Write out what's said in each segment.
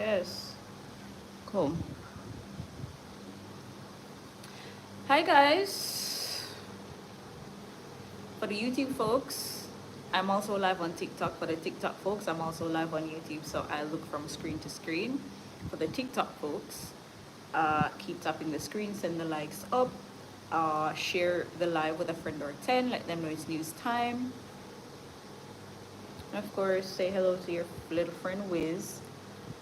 Yes. Cool. Hi guys. For the YouTube folks, I'm also live on TikTok. For the TikTok folks, I'm also live on YouTube. So I look from screen to screen. For the TikTok folks, keep tapping the screen, send the likes up, share the live with a friend or 10, let them know it's news time. And of course, say hello to your little friend Wiz.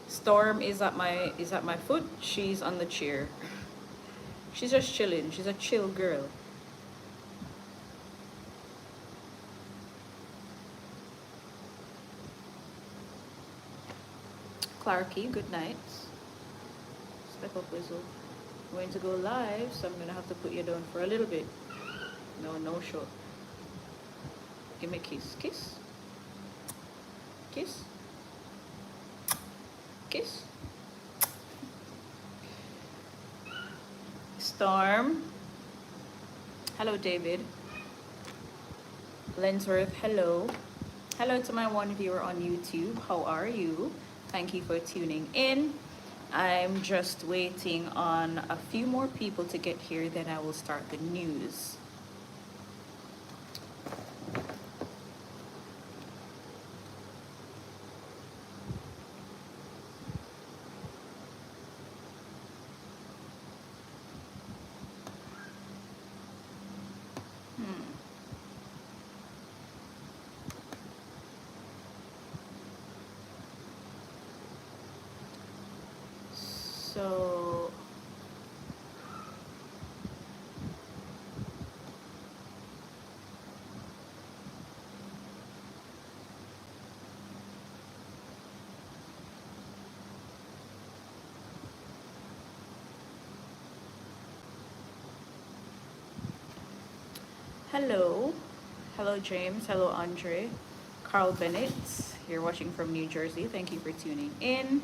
Storm is at my foot. She's on the chair. She's just chilling. She's a chill girl. Clarky, good night. Step up, Whistle. I'm going to go live, so I'm gonna have to put you down for a little bit. No shot. Give me a kiss. Kiss. Kiss. Kiss. Storm. Hello, David. Lensworth, hello. Hello to my one viewer on YouTube. How are you? Thank you for tuning in. I'm just waiting on a few more people to get here, then I will start the news. So hello James, hello Andre, Carl Bennett, you're watching from New Jersey. Thank you for tuning in.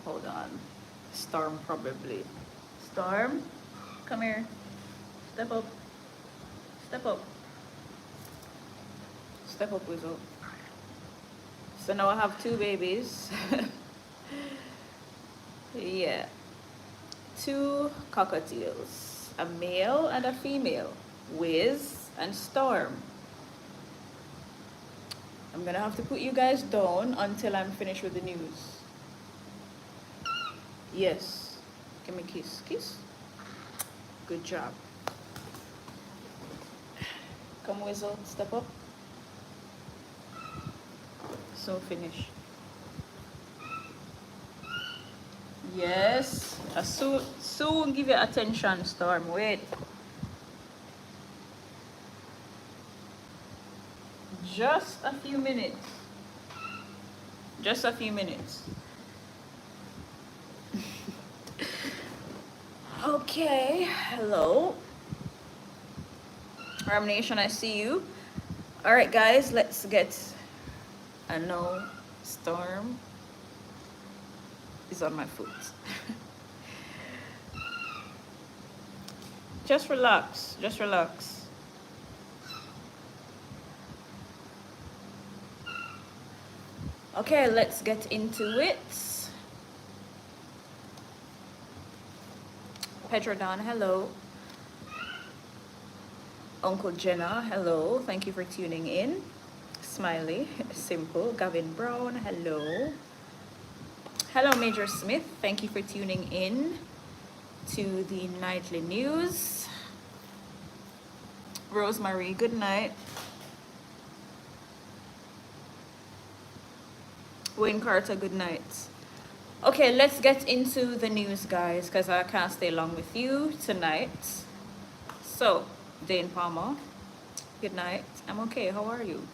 Hold on. Storm probably. Storm, come here. Step up. Step up. Step up, Wizzo. So now I have two babies. Yeah. Two cockatiels. A male and a female. Wiz and Storm. I'm gonna have to put you guys down until I'm finished with the news. Yes. Give me a kiss. Kiss. Good job. Come, Whistle. Step up. So finish. Yes. I soon give you attention, Storm. Wait. Just a few minutes. Just a few minutes. Okay, hello. Ram Nation, I see you. All right, guys, let's get. I know Storm is on my foot. Just relax. Just relax. Okay, let's get into it. Petrodon, hello. Uncle Jenna, hello. Thank you for tuning in. Smiley, simple. Gavin Brown, hello. Hello, Major Smith. Thank you for tuning in to the nightly news. Rosemary, good night. Wayne Carter, good night. Okay, let's get into the news, guys, because I can't stay long with you tonight. So, Dane Palmer, good night. I'm okay. How are you?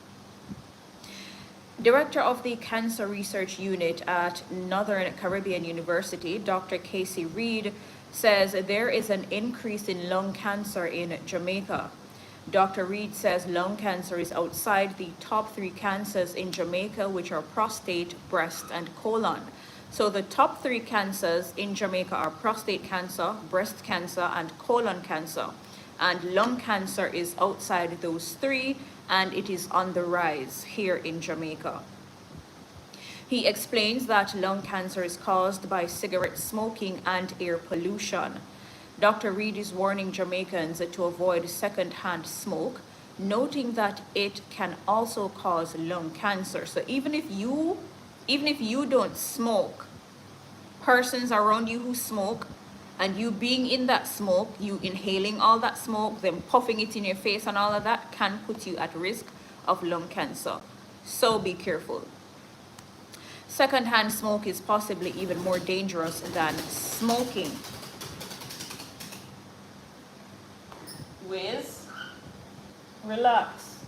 Director of the Cancer Research Unit at Northern Caribbean University, Dr. Casey Reed, says there is an increase in lung cancer in Jamaica. Dr. Reed says lung cancer is outside the top 3 cancers in Jamaica, which are prostate, breast, and colon. So the top 3 cancers in Jamaica are prostate cancer, breast cancer, and colon cancer. And lung cancer is outside those 3, and it is on the rise here in Jamaica. He explains that lung cancer is caused by cigarette smoking and air pollution. Dr. Reed is warning Jamaicans to avoid secondhand smoke, noting that it can also cause lung cancer. So even if you don't smoke, persons around you who smoke, and you being in that smoke, you inhaling all that smoke, then puffing it in your face and all of that can put you at risk of lung cancer. So be careful. Secondhand smoke is possibly even more dangerous than smoking. Wiz, relax.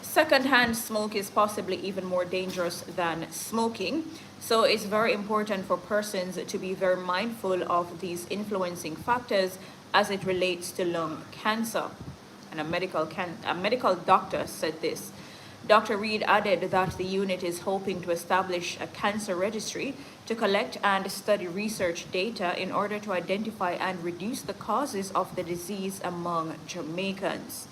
Secondhand smoke is possibly even more dangerous than smoking. So it's very important for persons to be very mindful of these influencing factors as it relates to lung cancer. And a medical doctor said this. Dr. Reed added that the unit is hoping to establish a cancer registry to collect and study research data in order to identify and reduce the causes of the disease among Jamaicans.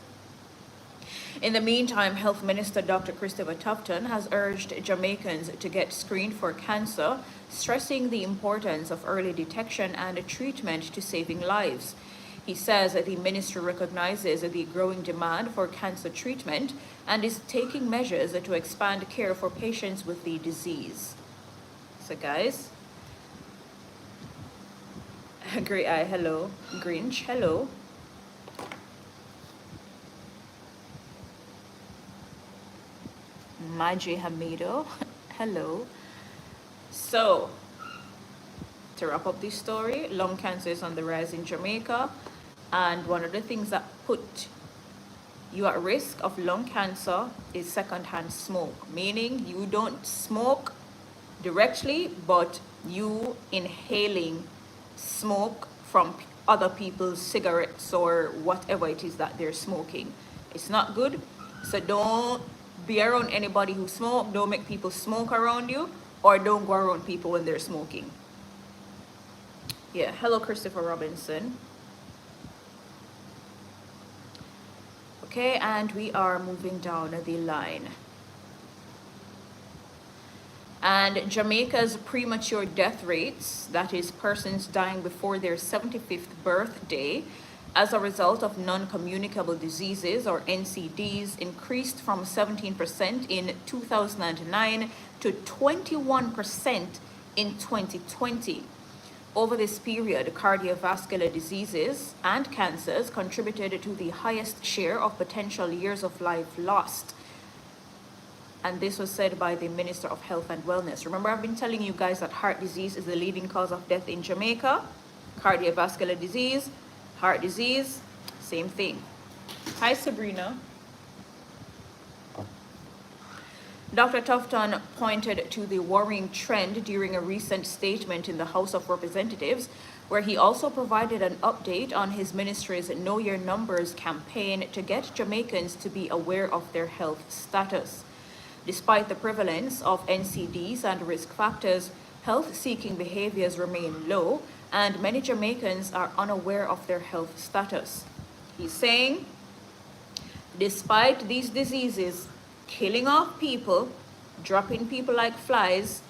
In the meantime, Health Minister Dr. Christopher Tufton has urged Jamaicans to get screened for cancer, stressing the importance of early detection and treatment to saving lives. He says the ministry recognizes the growing demand for cancer treatment and is taking measures to expand care for patients with the disease. So guys, Grey Eye, hello. Grinch, hello. Maji Hamido, hello. So, to wrap up this story, lung cancer is on the rise in Jamaica, and one of the things that put you at risk of lung cancer is secondhand smoke, meaning you don't smoke directly, but you inhaling smoke from other people's cigarettes or whatever it is that they're smoking. It's not good, so don't be around anybody who smoke. Don't make people smoke around you, or don't go around people when they're smoking. Yeah, hello Christopher Robinson. Okay, and we are moving down the line. And Jamaica's premature death rates, that is persons dying before their 75th birthday as a result of non-communicable diseases or NCDs, increased from 17% in 2009 to 21% in 2020. Over this period, cardiovascular diseases and cancers contributed to the highest share of potential years of life lost. And this was said by the Minister of Health and Wellness. Remember, I've been telling you guys that heart disease is the leading cause of death in Jamaica. Cardiovascular disease, heart disease, same thing. Hi, Sabrina. Dr. Tufton pointed to the worrying trend during a recent statement in the House of Representatives, where he also provided an update on his ministry's Know Your Numbers campaign to get Jamaicans to be aware of their health status. Despite the prevalence of NCDs and risk factors, health-seeking behaviors remain low, and many Jamaicans are unaware of their health status. He's saying, despite these diseases killing off people, dropping people like flies,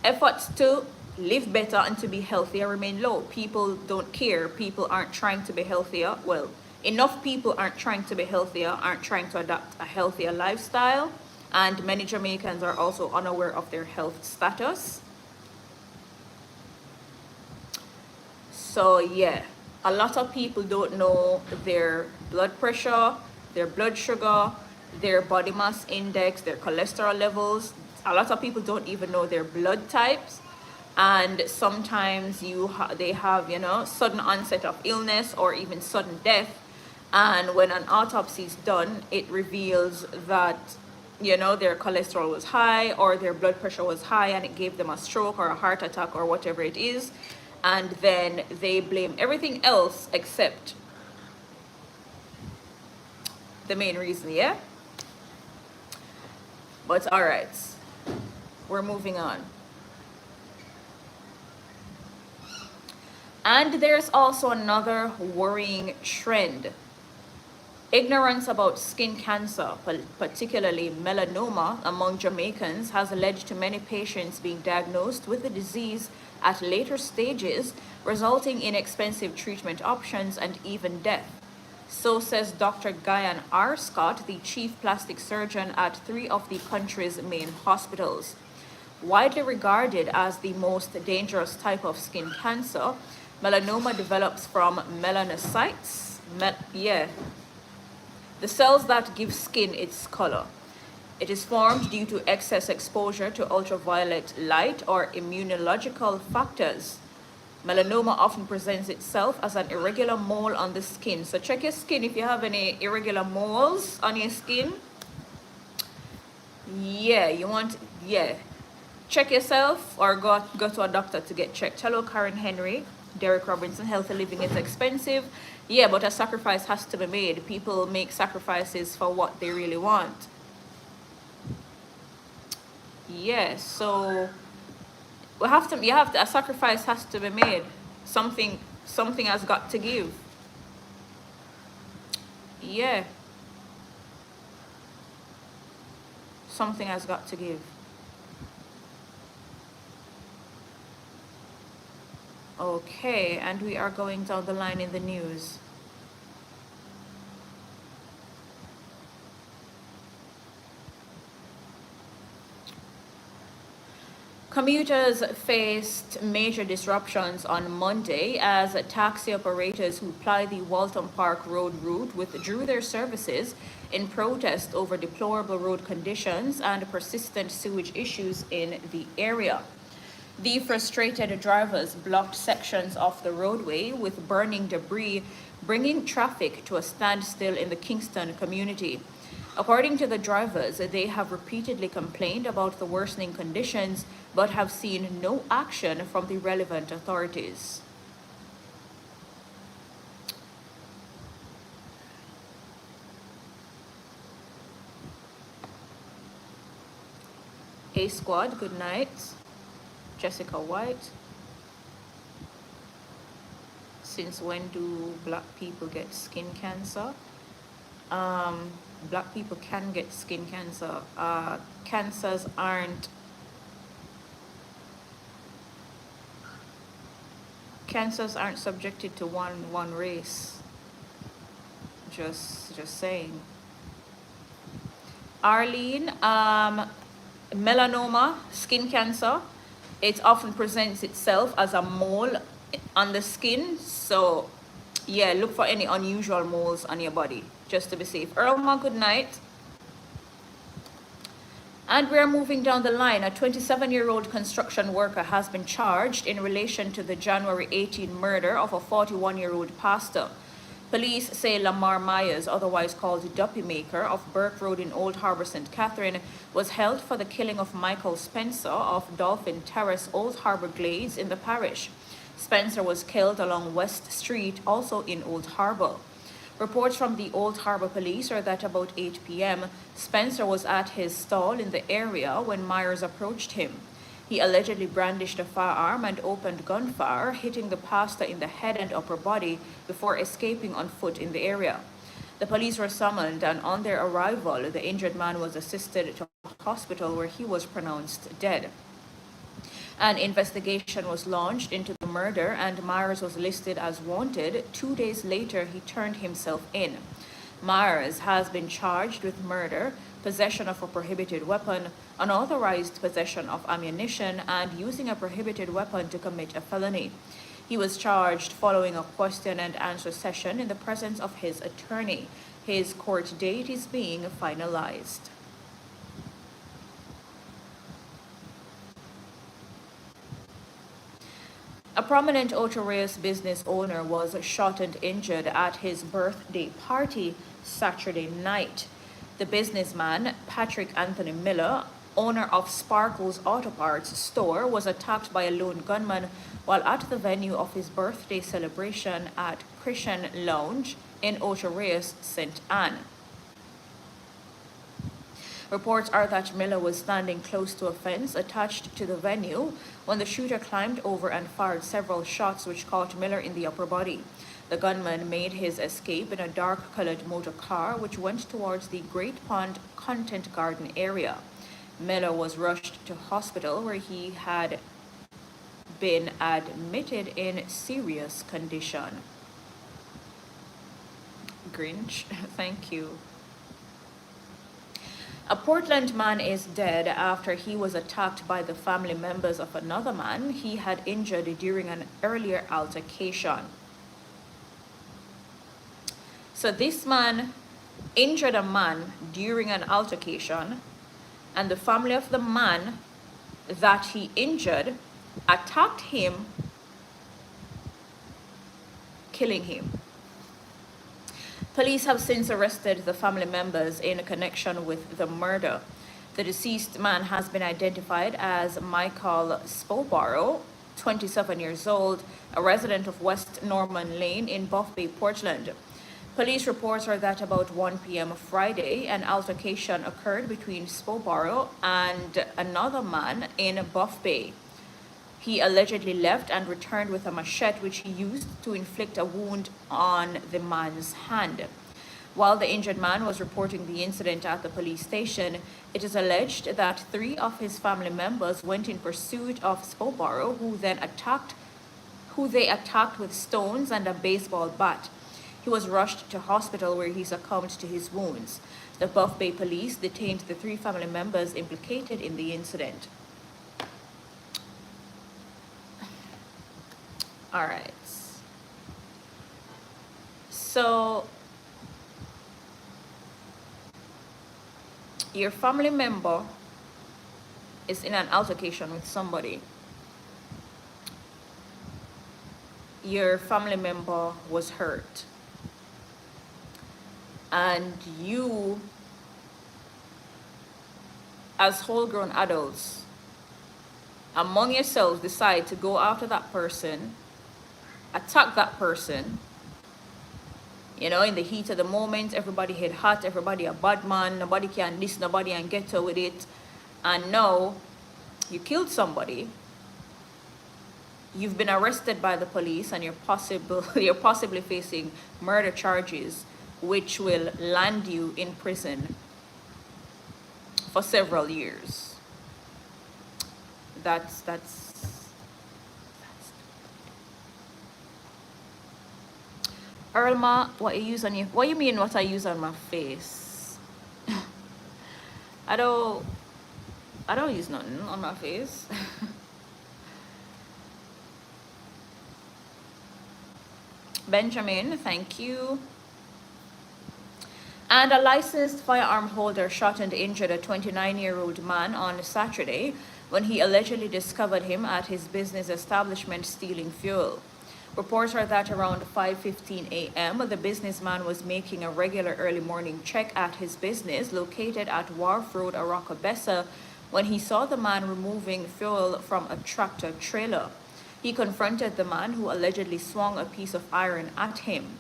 efforts to live better and to be healthier remain low. People don't care. People aren't trying to be healthier. Well, enough people aren't trying to be healthier, aren't trying to adopt a healthier lifestyle, and many Jamaicans are also unaware of their health status. So yeah, a lot of people don't know their blood pressure, their blood sugar, their body mass index, their cholesterol levels. A lot of people don't even know their blood types, and sometimes they have, you know, sudden onset of illness or even sudden death. And when an autopsy is done, it reveals that, you know, their cholesterol was high or their blood pressure was high, and it gave them a stroke or a heart attack or whatever it is. And then they blame everything else except the main reason, yeah? But all right, we're moving on. And there's also another worrying trend. Ignorance about skin cancer, particularly melanoma, among Jamaicans has led to many patients being diagnosed with the disease at later stages, resulting in expensive treatment options and even death. So says Dr. Guyan R. Scott, the chief plastic surgeon at 3 of the country's main hospitals. Widely regarded as the most dangerous type of skin cancer, melanoma develops from melanocytes. The cells that give skin its color. It is formed due to excess exposure to ultraviolet light or immunological factors. Melanoma often presents itself as an irregular mole on the skin. So check your skin if you have any irregular moles on your skin. Check yourself or go to a doctor to get checked. Hello, Karen Henry. Derek Robinson, healthy living is expensive. Yeah, but a sacrifice has to be made. People make sacrifices for what they really want. Yeah, so a sacrifice has to be made. Something has got to give. Yeah. Something has got to give. Okay, and we are going down the line in the news. Commuters faced major disruptions on Monday as taxi operators who ply the Walton Park Road route withdrew their services in protest over deplorable road conditions and persistent sewage issues in the area. The frustrated drivers blocked sections of the roadway with burning debris, bringing traffic to a standstill in the Kingston community. According to the drivers, they have repeatedly complained about the worsening conditions but have seen no action from the relevant authorities. A Squad, good night. Jessica White. Since when do black people get skin cancer? Black people can get skin cancer. Cancers aren't subjected to one race. Just saying. Arlene, melanoma, skin cancer, it often presents itself as a mole on the skin. So yeah, look for any unusual moles on your body just to be safe. Irma, good night. And we're moving down the line. A 27-year-old construction worker has been charged in relation to the January 18 murder of a 41-year-old pastor. Police say Lamar Myers, otherwise called Duppy Maker, of Burke Road in Old Harbour, St. Catherine, was held for the killing of Michael Spencer of Dolphin Terrace, Old Harbour Glades in the parish. Spencer was killed along West Street, also in Old Harbour. Reports from the Old Harbour Police are that about 8 p.m., Spencer was at his stall in the area when Myers approached him. He allegedly brandished a firearm and opened gunfire, hitting the pastor in the head and upper body before escaping on foot in the area. The police were summoned, and on their arrival, the injured man was assisted to a hospital where he was pronounced dead. An investigation was launched into the murder, and Myers was listed as wanted. 2 days later, he turned himself in. Myers has been charged with murder, possession of a prohibited weapon, unauthorized possession of ammunition, and using a prohibited weapon to commit a felony. He was charged following a question and answer session in the presence of his attorney. His court date is being finalized. A prominent Ocho Rios business owner was shot and injured at his birthday party Saturday night. The businessman, Patrick Anthony Miller, owner of Sparkles Auto Parts store, was attacked by a lone gunman while at the venue of his birthday celebration at Christian Lounge in Ocho Rios, St. Anne. Reports are that Miller was standing close to a fence attached to the venue when the shooter climbed over and fired several shots which caught Miller in the upper body. The gunman made his escape in a dark-colored motor car which went towards the Great Pond Content Garden area. Miller was rushed to hospital where he had been admitted in serious condition. Grinch, thank you. A Portland man is dead after he was attacked by the family members of another man he had injured during an earlier altercation. So this man injured a man during an altercation, and the family of the man that he injured attacked him, killing him. Police have since arrested the family members in connection with the murder. The deceased man has been identified as Michael Spobaro, 27 years old, a resident of West Norman Lane in Buff Bay, Portland. Police reports are that about 1 p.m. Friday, an altercation occurred between Spobaro and another man in Buff Bay. He allegedly left and returned with a machete which he used to inflict a wound on the man's hand. While the injured man was reporting the incident at the police station, it is alleged that 3 of his family members went in pursuit of Spobaro, who they attacked with stones and a baseball bat. He was rushed to hospital where he succumbed to his wounds. The Buff Bay police detained the 3 family members implicated in the incident. All right. So your family member is in an altercation with somebody. Your family member was hurt. And you, as whole-grown adults, among yourselves decide to go after that person, attack that person. You know, in the heat of the moment, everybody head hot, everybody a bad man, nobody can this, nobody can get to with it. And now you killed somebody. You've been arrested by the police and you're possibly facing murder charges, which will land you in prison for several years. That's Irma, what you use on your, what you mean what I use on my face? I don't use nothing on my face. Benjamin, thank you. And a licensed firearm holder shot and injured a 29-year-old man on Saturday when he allegedly discovered him at his business establishment stealing fuel. Reports are that around 5:15 a.m., the businessman was making a regular early morning check at his business located at Wharf Road, Aracabessa, when he saw the man removing fuel from a tractor trailer. He confronted the man, who allegedly swung a piece of iron at him.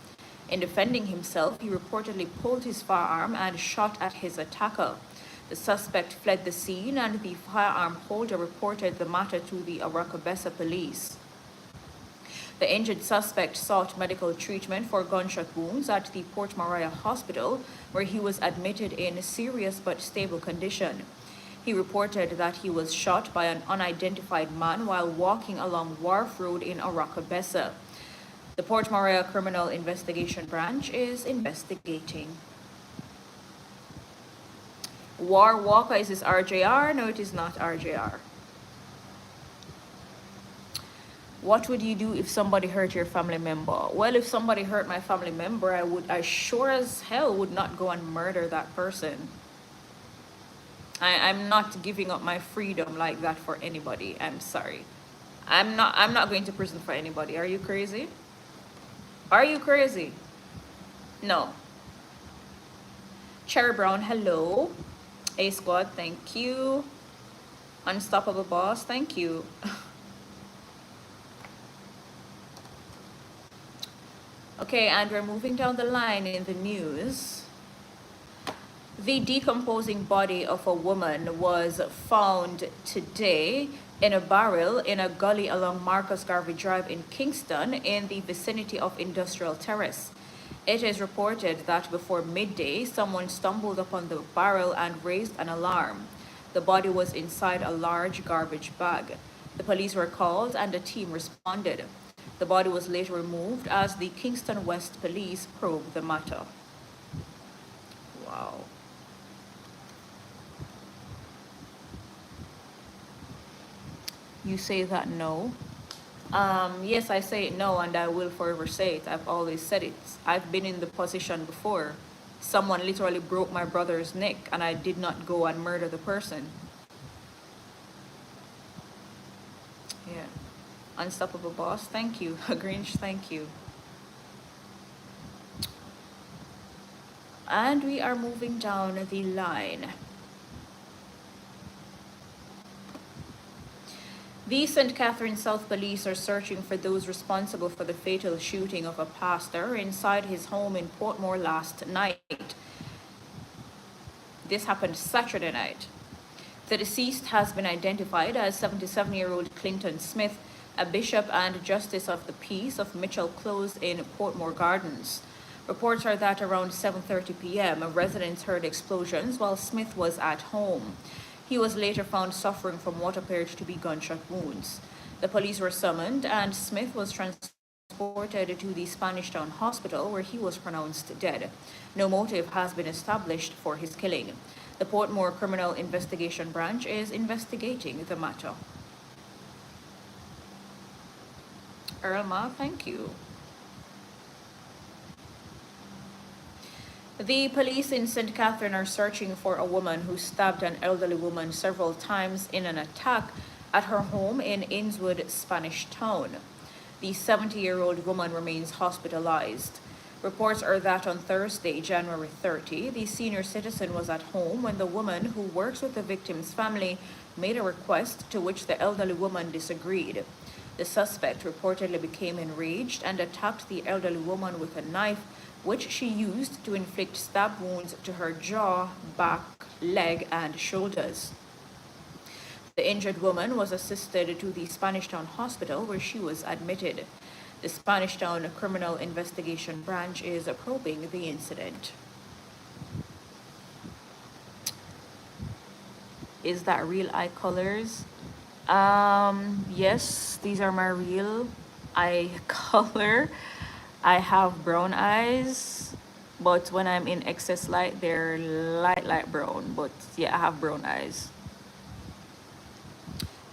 In defending himself, he reportedly pulled his firearm and shot at his attacker. The suspect fled the scene, and the firearm holder reported the matter to the Aracabessa police. The injured suspect sought medical treatment for gunshot wounds at the Port Maria Hospital, where he was admitted in serious but stable condition. He reported that he was shot by an unidentified man while walking along Wharf Road in Aracabessa. The Port Maria Criminal Investigation Branch is investigating. War Walker, is this RJR? No, it is not RJR. What would you do if somebody hurt your family member? Well, if somebody hurt my family member, I sure as hell would not go and murder that person. I'm not giving up my freedom like that for anybody. I'm sorry. I'm not going to prison for anybody. Are you crazy? Are you crazy? No. Cherry Brown, hello. A Squad, thank you. Unstoppable Boss, thank you. Okay, and we're moving down the line in the news. The decomposing body of a woman was found today in a barrel in a gully along Marcus Garvey Drive in Kingston in the vicinity of Industrial Terrace. It is reported that before midday, someone stumbled upon the barrel and raised an alarm. The body was inside a large garbage bag. The police were called and a team responded. The body was later removed as the Kingston West Police probed the matter. Wow. You say that no? Yes, I say it no, and I will forever say it. I've always said it. I've been in the position before. Someone literally broke my brother's neck, and I did not go and murder the person. Yeah. Unstoppable boss, thank you. Grinch, thank you. And we are moving down the line. The St. Catherine South Police are searching for those responsible for the fatal shooting of a pastor inside his home in Portmore last night. This happened Saturday night. The deceased has been identified as 77-year-old Clinton Smith, a bishop and justice of the peace of Mitchell Close in Portmore Gardens. Reports are that around 7:30 p.m., residents heard explosions while Smith was at home. He was later found suffering from what appeared to be gunshot wounds. The police were summoned and Smith was transported to the Spanish Town Hospital where he was pronounced dead. No motive has been established for his killing. The Portmore Criminal Investigation Branch is investigating the matter. Irma, thank you. The police in St. Catherine are searching for a woman who stabbed an elderly woman several times in an attack at her home in Innswood, Spanish Town. The 70-year-old woman remains hospitalized. Reports are that on Thursday, January 30, the senior citizen was at home when the woman who works with the victim's family made a request to which the elderly woman disagreed. The suspect reportedly became enraged and attacked the elderly woman with a knife, which she used to inflict stab wounds to her jaw, back, leg, and shoulders. The injured woman was assisted to the Spanish Town Hospital where she was admitted. The Spanish Town Criminal Investigation Branch is probing the incident. Is that real eye colors? Yes, these are my real eye color. I have brown eyes, but when I'm in excess light, they're light brown. But yeah, I have brown eyes.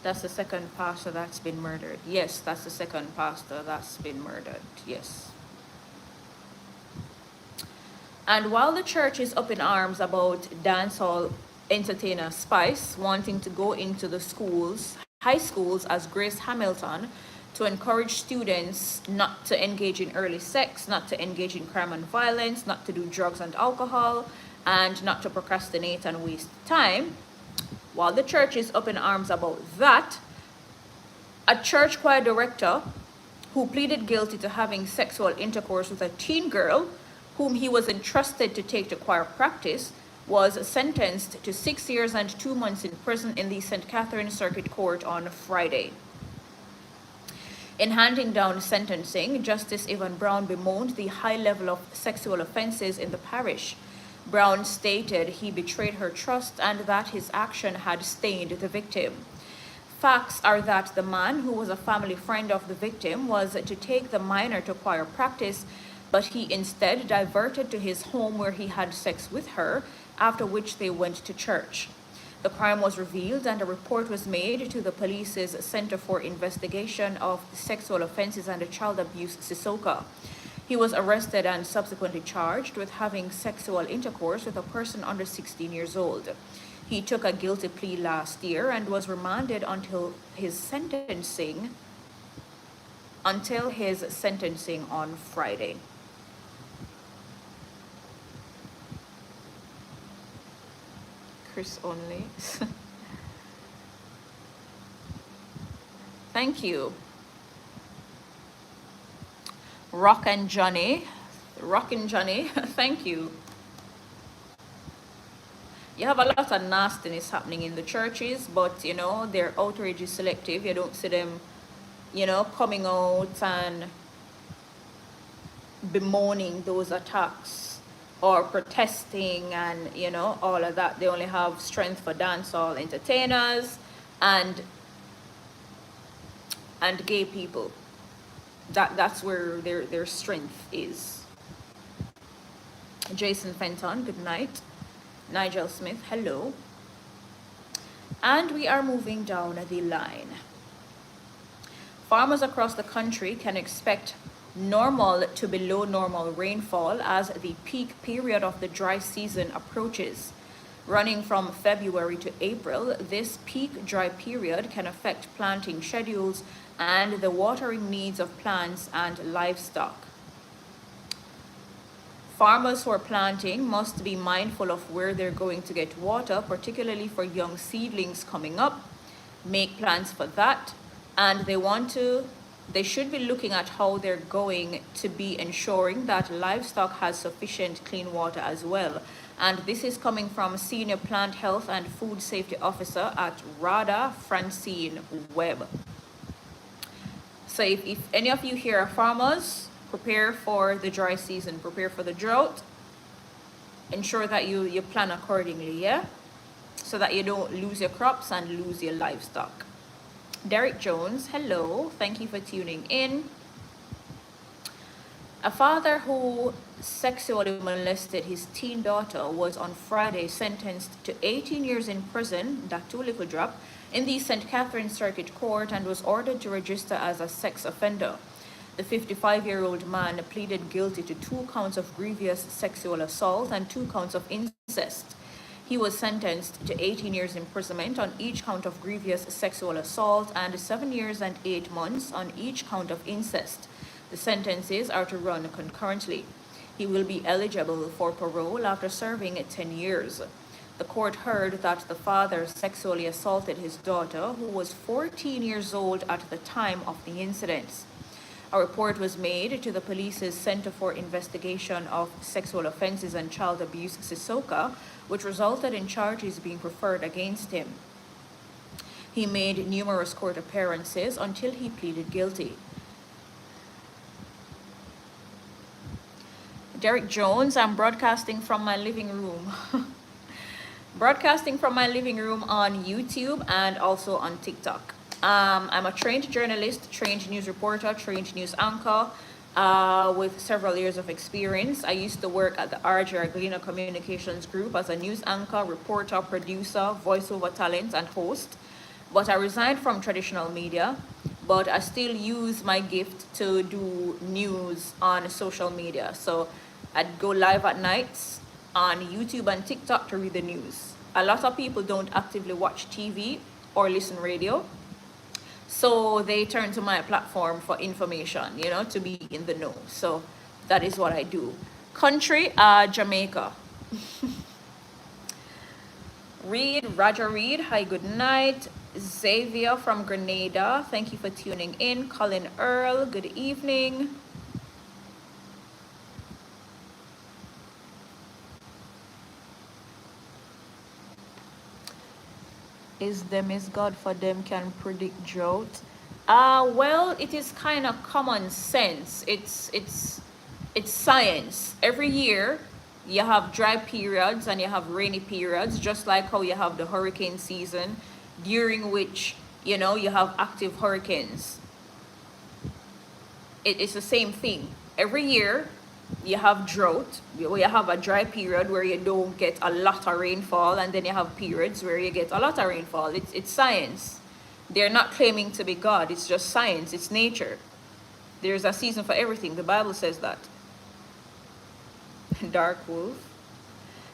That's the second pastor that's been murdered. Yes, that's the second pastor that's been murdered. Yes. And while the church is up in arms about dancehall entertainer Spice wanting to go into the schools, high schools as Grace Hamilton, to encourage students not to engage in early sex, not to engage in crime and violence, not to do drugs and alcohol, and not to procrastinate and waste time. While the church is up in arms about that, a church choir director who pleaded guilty to having sexual intercourse with a teen girl whom he was entrusted to take to choir practice was sentenced to 6 years and 2 months in prison in the St. Catherine Circuit Court on Friday. In handing down sentencing, Justice Evan Brown bemoaned the high level of sexual offenses in the parish. Brown stated he betrayed her trust and that his action had stained the victim. Facts are that the man, who was a family friend of the victim, was to take the minor to choir practice, but he instead diverted to his home where he had sex with her, after which they went to church. The crime was revealed and a report was made to the police's Center for Investigation of Sexual Offenses and Child Abuse, Sissoka. He was arrested and subsequently charged with having sexual intercourse with a person under 16 years old. He took a guilty plea last year and was remanded until his sentencing on Friday. Chris only. Thank you. Rockin' Johnny, thank you. You have a lot of nastiness happening in the churches, but you know, their outrage is selective. You don't see them, you know, coming out and bemoaning those attacks or protesting and, you know, all of that. They only have strength for dancehall entertainers and gay people. That's where their strength is. Jason Fenton, good night. Nigel Smith, hello. And we are moving down the line. Farmers across the country can expect normal to below normal rainfall as the peak period of the dry season approaches. Running from February to April, this peak dry period can affect planting schedules and the watering needs of plants and livestock. Farmers who are planting must be mindful of where they're going to get water, particularly for young seedlings coming up. Make plans for that. And they should be looking at how they're going to be ensuring that livestock has sufficient clean water as well. And this is coming from Senior Plant Health and Food Safety Officer at RADA, Francine Webb. So if any of you here are farmers, prepare for the dry season, prepare for the drought. Ensure that you plan accordingly, yeah? So that you don't lose your crops and lose your livestock. Derek Jones, hello. Thank you for tuning in. A father who sexually molested his teen daughter was on Friday sentenced to 18 years in prison, that too little drop, in the St. Catherine Circuit Court and was ordered to register as a sex offender. The 55-year-old man pleaded guilty to 2 counts of grievous sexual assault and 2 counts of incest. He was sentenced to 18 years imprisonment on each count of grievous sexual assault and 7 years and 8 months on each count of incest. The sentences are to run concurrently. He will be eligible for parole after serving 10 years. The court heard that the father sexually assaulted his daughter, who was 14 years old at the time of the incidents. A report was made to the police's Center for Investigation of Sexual Offenses and Child Abuse, CISOCA, which resulted in charges being preferred against him. He made numerous court appearances until he pleaded guilty. Derek Jones, I'm broadcasting from my living room. Broadcasting from my living room on YouTube and also on TikTok. I'm a trained journalist, trained news reporter, trained news anchor with several years of experience. I used to work at the RJ Arglina Communications Group as a news anchor, reporter, producer, voiceover talent, and host. But I resigned from traditional media, but I still use my gift to do news on social media. So I'd go live at nights on YouTube and TikTok to read the news. A lot of people don't actively watch TV or listen radio. So they turn to my platform for information, you know, to be in the know. So that is what I do. Country, Jamaica. Roger Reed, hi, good night. Xavier from Grenada, thank you for tuning in. Colin Earl, good evening. Is God for them can predict drought? Well, it is kind of common sense. It's science. Every year you have dry periods and you have rainy periods, just like how you have the hurricane season, during which, you know, you have active hurricanes. It's the same thing. Every year you have drought, you have a dry period where you don't get a lot of rainfall, and then you have periods where you get a lot of rainfall. It's science. They're not claiming to be God. It's just science. It's nature. There's a season for everything. The Bible says that. Dark Wolf.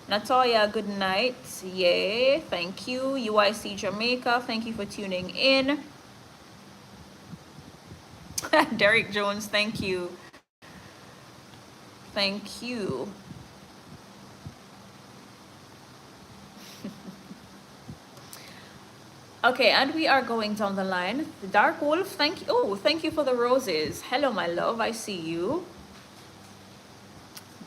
Natalia, good night. Yay, thank you. UIC Jamaica, thank you for tuning in. Derek Jones, thank you. Thank you. Okay, and we are going down the line. The Dark Wolf, thank you. Oh, thank you for the roses. Hello, my love, I see you.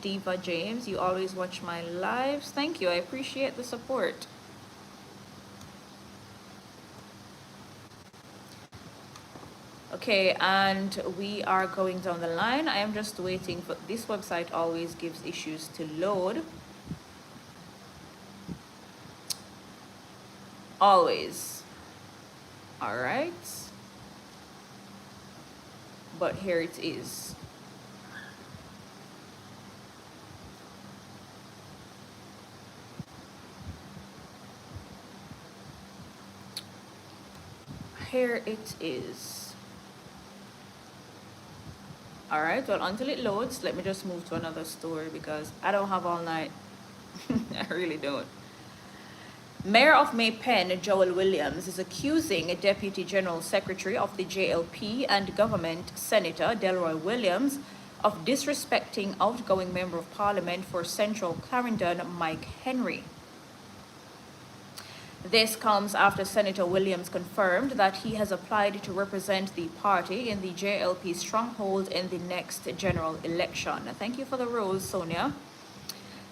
Diva James, you always watch my lives. Thank you. I appreciate the support. Okay, and we are going down the line. I am just waiting for this website, always gives issues to load. Always. All right. But here it is. Here it is. All right, well, until it loads, let me just move to another story because I don't have all night. I really don't. Mayor of May Pen, Joel Williams, is accusing a Deputy General Secretary of the JLP and government, Senator Delroy Williams, of disrespecting outgoing Member of Parliament for Central Clarendon, Mike Henry. This comes after Senator Williams confirmed that he has applied to represent the party in the JLP stronghold in the next general election. Thank you for the rose, Sonia.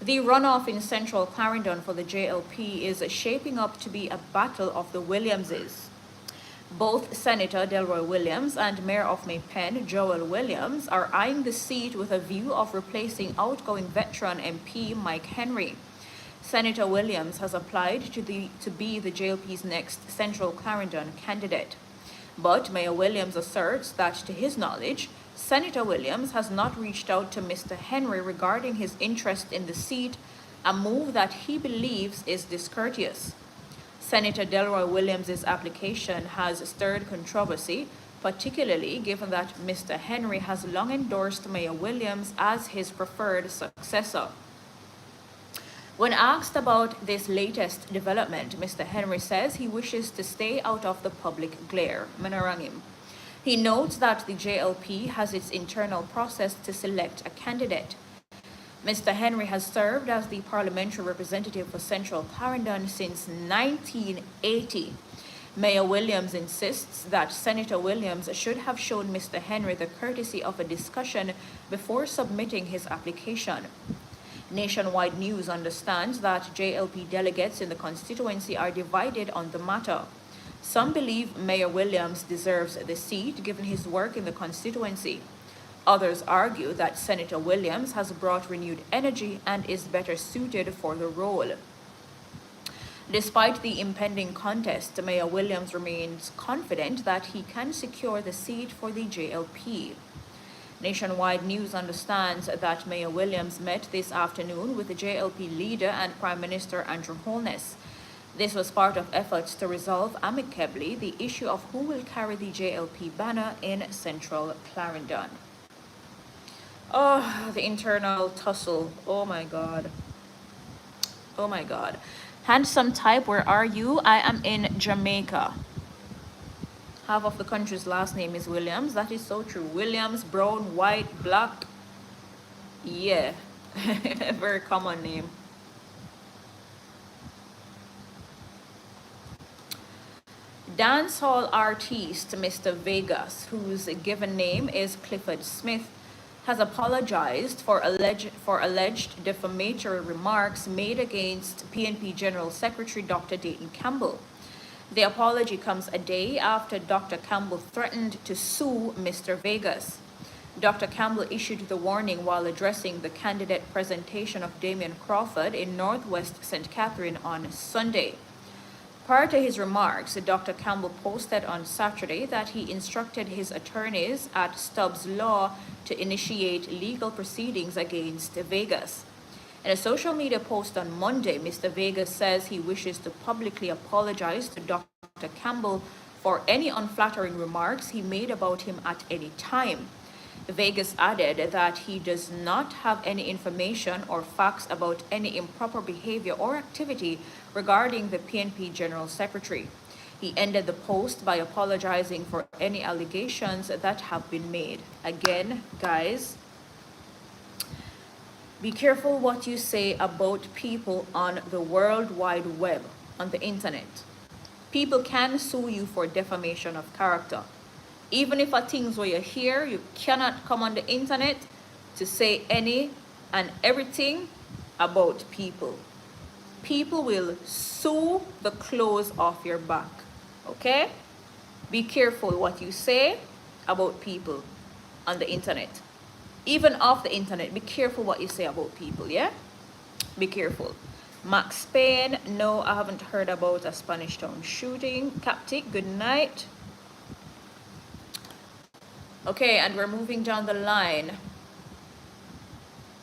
The runoff in Central Clarendon for the JLP is shaping up to be a battle of the Williamses. Both Senator Delroy Williams and Mayor of May Pen, Joel Williams, are eyeing the seat with a view of replacing outgoing veteran MP Mike Henry. Senator Williams has applied to be the JLP's next Central Clarendon candidate. But Mayor Williams asserts that, to his knowledge, Senator Williams has not reached out to Mr. Henry regarding his interest in the seat, a move that he believes is discourteous. Senator Delroy Williams' application has stirred controversy, particularly given that Mr. Henry has long endorsed Mayor Williams as his preferred successor. When asked about this latest development, Mr. Henry says he wishes to stay out of the public glare. Menarangim. He notes that the JLP has its internal process to select a candidate. Mr. Henry has served as the parliamentary representative for Central Clarendon since 1980. Mayor Williams insists that Senator Williams should have shown Mr. Henry the courtesy of a discussion before submitting his application. Nationwide News understands that JLP delegates in the constituency are divided on the matter. Some believe Mayor Williams deserves the seat given his work in the constituency. Others argue that Senator Williams has brought renewed energy and is better suited for the role. Despite the impending contest, Mayor Williams remains confident that he can secure the seat for the JLP. Nationwide News understands that Mayor Williams met this afternoon with the JLP leader and Prime Minister Andrew Holness. This was part of efforts to resolve amicably the issue of who will carry the JLP banner in Central Clarendon. Oh, the internal tussle. Oh my God. Oh my God. Handsome type, where are you? I am in Jamaica. Half of the country's last name is Williams. That is so true. Williams, brown, white, black. Yeah, very common name. Dancehall artist Mr. Vegas, whose given name is Clifford Smith, has apologized for alleged defamatory remarks made against PNP General Secretary Dr. Dayton Campbell. The apology comes a day after Dr. Campbell threatened to sue Mr. Vegas. Dr. Campbell issued the warning while addressing the candidate presentation of Damian Crawford in Northwest St. Catherine on Sunday. Prior to his remarks, Dr. Campbell posted on Saturday that he instructed his attorneys at Stubbs Law to initiate legal proceedings against Vegas. In a social media post on Monday, Mr. Vegas says he wishes to publicly apologize to Dr. Campbell for any unflattering remarks he made about him at any time. Vegas added that he does not have any information or facts about any improper behavior or activity regarding the PNP General Secretary. He ended the post by apologizing for any allegations that have been made. Again, guys, be careful what you say about people on the World Wide Web, on the internet. People can sue you for defamation of character. Even if a things where you hear, you cannot come on the internet to say any and everything about people. People will sew the clothes off your back. Okay? Be careful what you say about people on the internet. Even off the internet, be careful what you say about people, yeah? Be careful. Max Payne, no, I haven't heard about a Spanish Town shooting. Captic, good night. Okay, and we're moving down the line.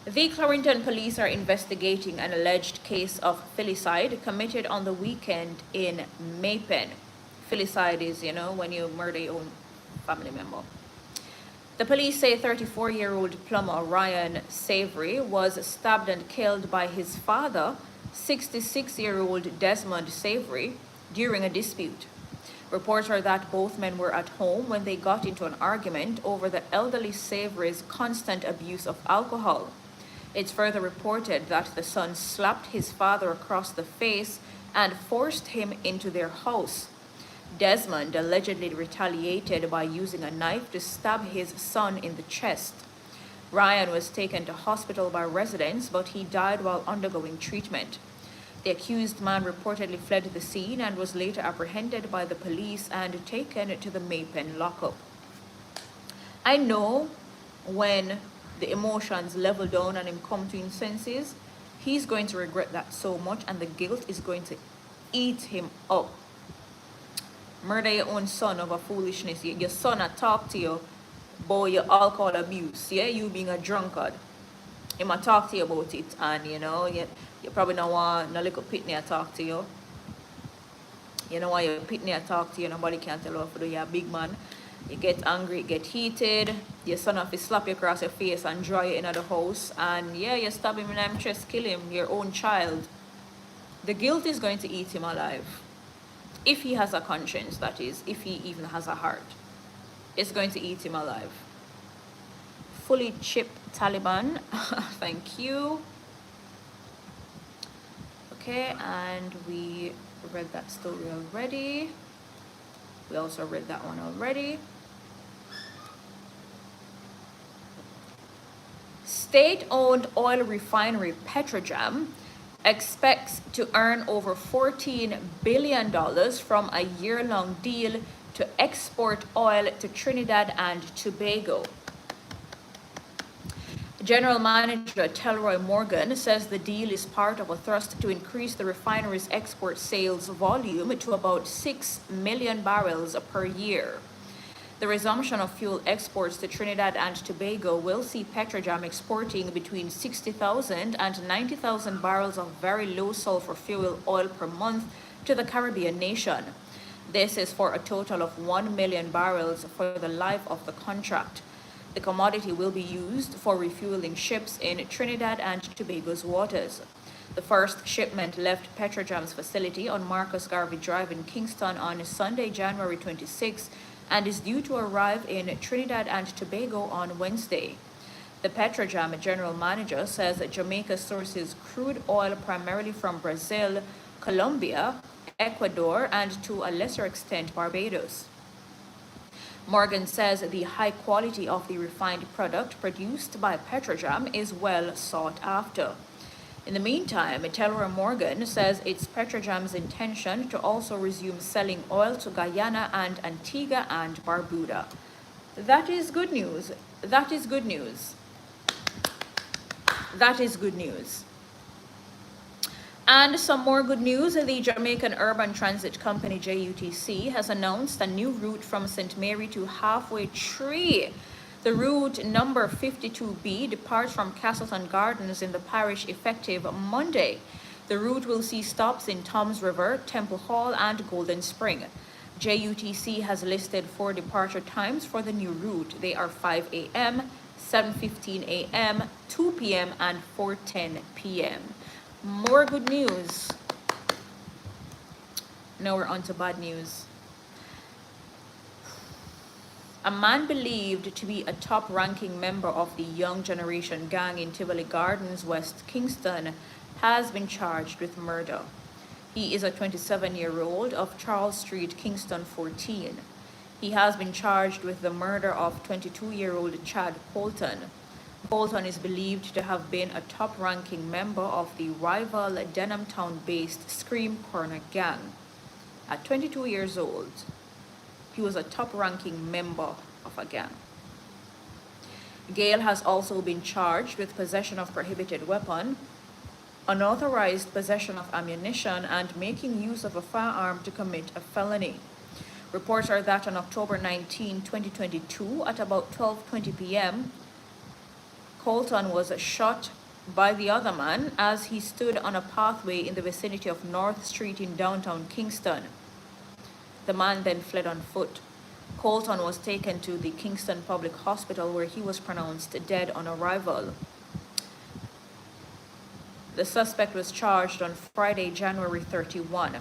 The Clarendon police are investigating an alleged case of filicide committed on the weekend in Maypen. Filicide is, when you murder your own family member. The police say 34-year-old plumber Ryan Savory was stabbed and killed by his father, 66-year-old Desmond Savory, during a dispute. Reports are that both men were at home when they got into an argument over the elderly Savory's constant abuse of alcohol. It's further reported that the son slapped his father across the face and forced him into their house. Desmond allegedly retaliated by using a knife to stab his son in the chest. Ryan was taken to hospital by residents, but he died while undergoing treatment. The accused man reportedly fled the scene and was later apprehended by the police and taken to the Maypen lockup. I know when the emotions level down and him come to his senses, he's going to regret that so much, and the guilt is going to eat him up. Murder your own son over foolishness. Your son a talk to you about your alcohol abuse, yeah? You being a drunkard. He might talk to you about it, and you probably don't want no little pitney to talk to you. You know why your pitney to talk to you, nobody can tell you what to do. You're a big man. You get angry, you get heated. Your son have to slap you across your face and draw you into the house, and yeah, you stab him in the chest, kill him, your own child. The guilt is going to eat him alive. If he has a conscience, that is, if he even has a heart, it's going to eat him alive. Fully chipped Taliban, thank you. Okay, and we read that story already. We also read that one already. State-owned oil refinery Petrojam expects to earn over $14 billion from a year-long deal to export oil to Trinidad and Tobago. General Manager Telroy Morgan says the deal is part of a thrust to increase the refinery's export sales volume to about 6 million barrels per year. The resumption of fuel exports to Trinidad and Tobago will see Petrojam exporting between 60,000 and 90,000 barrels of very low sulfur fuel oil per month to the Caribbean nation. This is for a total of 1 million barrels for the life of the contract. The commodity will be used for refueling ships in Trinidad and Tobago's waters. The first shipment left Petrojam's facility on Marcus Garvey Drive in Kingston on Sunday, January 26, and is due to arrive in Trinidad and Tobago on Wednesday. The Petrojam general manager says that Jamaica sources crude oil primarily from Brazil, Colombia, Ecuador, and to a lesser extent Barbados. Morgan says the high quality of the refined product produced by Petrojam is well sought after. In the meantime, Telroy Morgan says it's Petrojam's intention to also resume selling oil to Guyana and Antigua and Barbuda. That is good news. That is good news. That is good news. And some more good news, the Jamaican Urban Transit Company, JUTC, has announced a new route from St. Mary to Halfway Tree. The route number 52B departs from Castleton Gardens in the parish effective Monday. The route will see stops in Toms River, Temple Hall, and Golden Spring. JUTC has listed 4 departure times for the new route. They are 5 a.m., 7:15 a.m., 2 p.m., and 4:10 p.m. More good news. Now we're on to bad news. A man believed to be a top-ranking member of the Young Generation gang in Tivoli Gardens, West Kingston, has been charged with murder. He is a 27-year-old of Charles Street, Kingston 14. He has been charged with the murder of 22-year-old Chad Polton. Colton is believed to have been a top-ranking member of the rival Denhamtown-based Scream Corner gang. At 22 years old, he was a top-ranking member of a gang. Gale has also been charged with possession of prohibited weapon, unauthorized possession of ammunition, and making use of a firearm to commit a felony. Reports are that on October 19, 2022, at about 12:20 p.m., Colton was shot by the other man as he stood on a pathway in the vicinity of North Street in downtown Kingston. The man then fled on foot. Colton was taken to the Kingston Public Hospital where he was pronounced dead on arrival. The suspect was charged on Friday, January 31.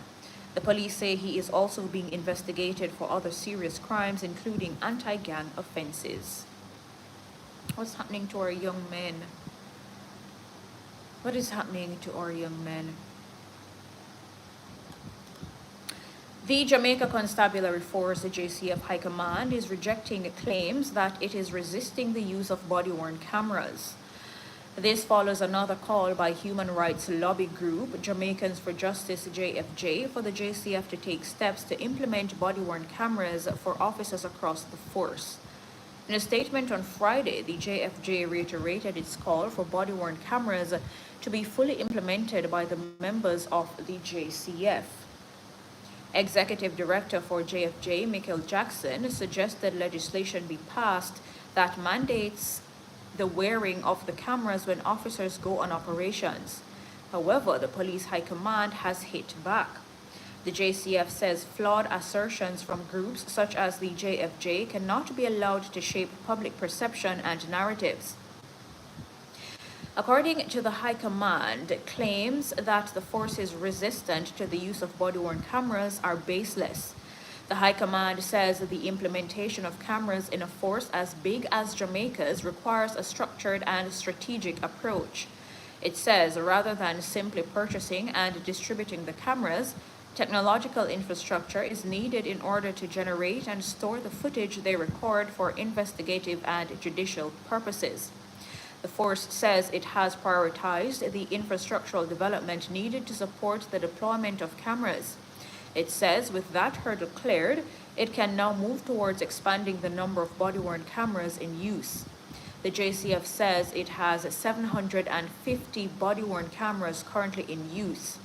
The police say he is also being investigated for other serious crimes, including anti-gang offenses. What's happening to our young men? What is happening to our young men? The Jamaica Constabulary Force, the JCF High Command, is rejecting claims that it is resisting the use of body-worn cameras. This follows another call by human rights lobby group Jamaicans for Justice JFJ for the JCF to take steps to implement body-worn cameras for officers across the force. In a statement on Friday, the JFJ reiterated its call for body-worn cameras to be fully implemented by the members of the JCF. Executive Director for JFJ, Michael Jackson, suggested legislation be passed that mandates the wearing of the cameras when officers go on operations. However, the Police High Command has hit back. The JCF says flawed assertions from groups such as the JFJ cannot be allowed to shape public perception and narratives. According to the High Command, claims that the force is resistant to the use of body-worn cameras are baseless. The High Command says the implementation of cameras in a force as big as Jamaica's requires a structured and strategic approach. It says rather than simply purchasing and distributing the cameras, technological infrastructure is needed in order to generate and store the footage they record for investigative and judicial purposes. The force says it has prioritized the infrastructural development needed to support the deployment of cameras. It says with that hurdle cleared, it can now move towards expanding the number of body-worn cameras in use. The JCF says it has 750 body-worn cameras currently in use.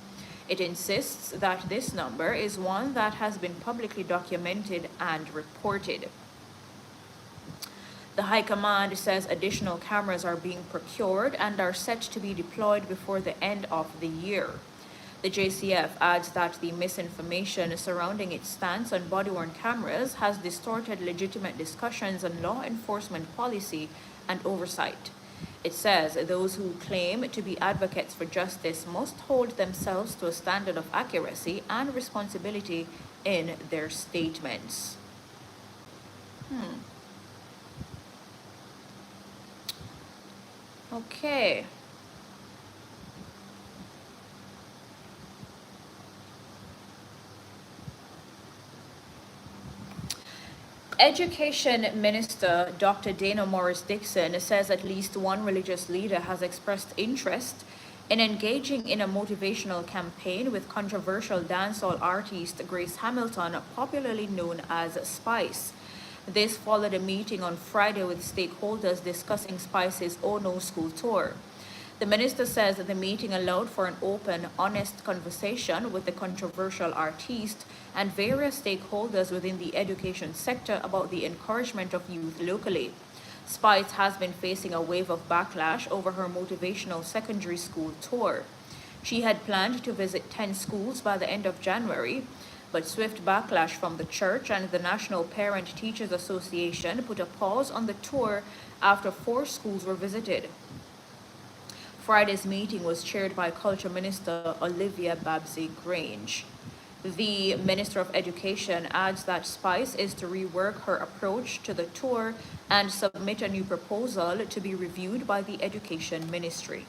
It insists that this number is one that has been publicly documented and reported. The High Command says additional cameras are being procured and are set to be deployed before the end of the year. The JCF adds that the misinformation surrounding its stance on body-worn cameras has distorted legitimate discussions on law enforcement policy and oversight. It says those who claim to be advocates for justice must hold themselves to a standard of accuracy and responsibility in their statements. Okay. Education Minister Dr. Dana Morris Dixon says at least one religious leader has expressed interest in engaging in a motivational campaign with controversial dancehall artist Grace Hamilton, popularly known as Spice. This followed a meeting on Friday with stakeholders discussing Spice's Oh No School tour. The minister says that the meeting allowed for an open, honest conversation with the controversial artiste and various stakeholders within the education sector about the encouragement of youth locally. Spice has been facing a wave of backlash over her motivational secondary school tour. She had planned to visit 10 schools by the end of January, but swift backlash from the church and the National Parent Teachers Association put a pause on the tour after 4 schools were visited. Friday's meeting was chaired by Culture Minister Olivia Babsy Grange. The Minister of Education adds that Spice is to rework her approach to the tour and submit a new proposal to be reviewed by the Education Ministry.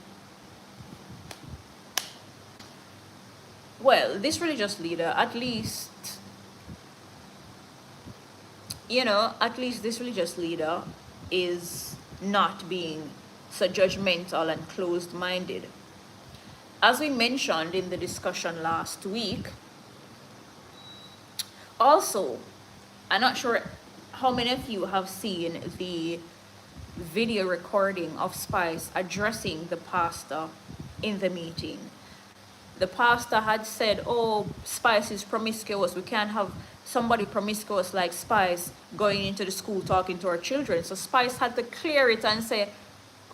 Well, this religious leader, at least this religious leader is not being so judgmental and closed-minded. As we mentioned in the discussion last week, also, I'm not sure how many of you have seen the video recording of Spice addressing the pastor in the meeting. The pastor had said, oh, Spice is promiscuous. We can't have somebody promiscuous like Spice going into the school talking to our children. So Spice had to clear it and say,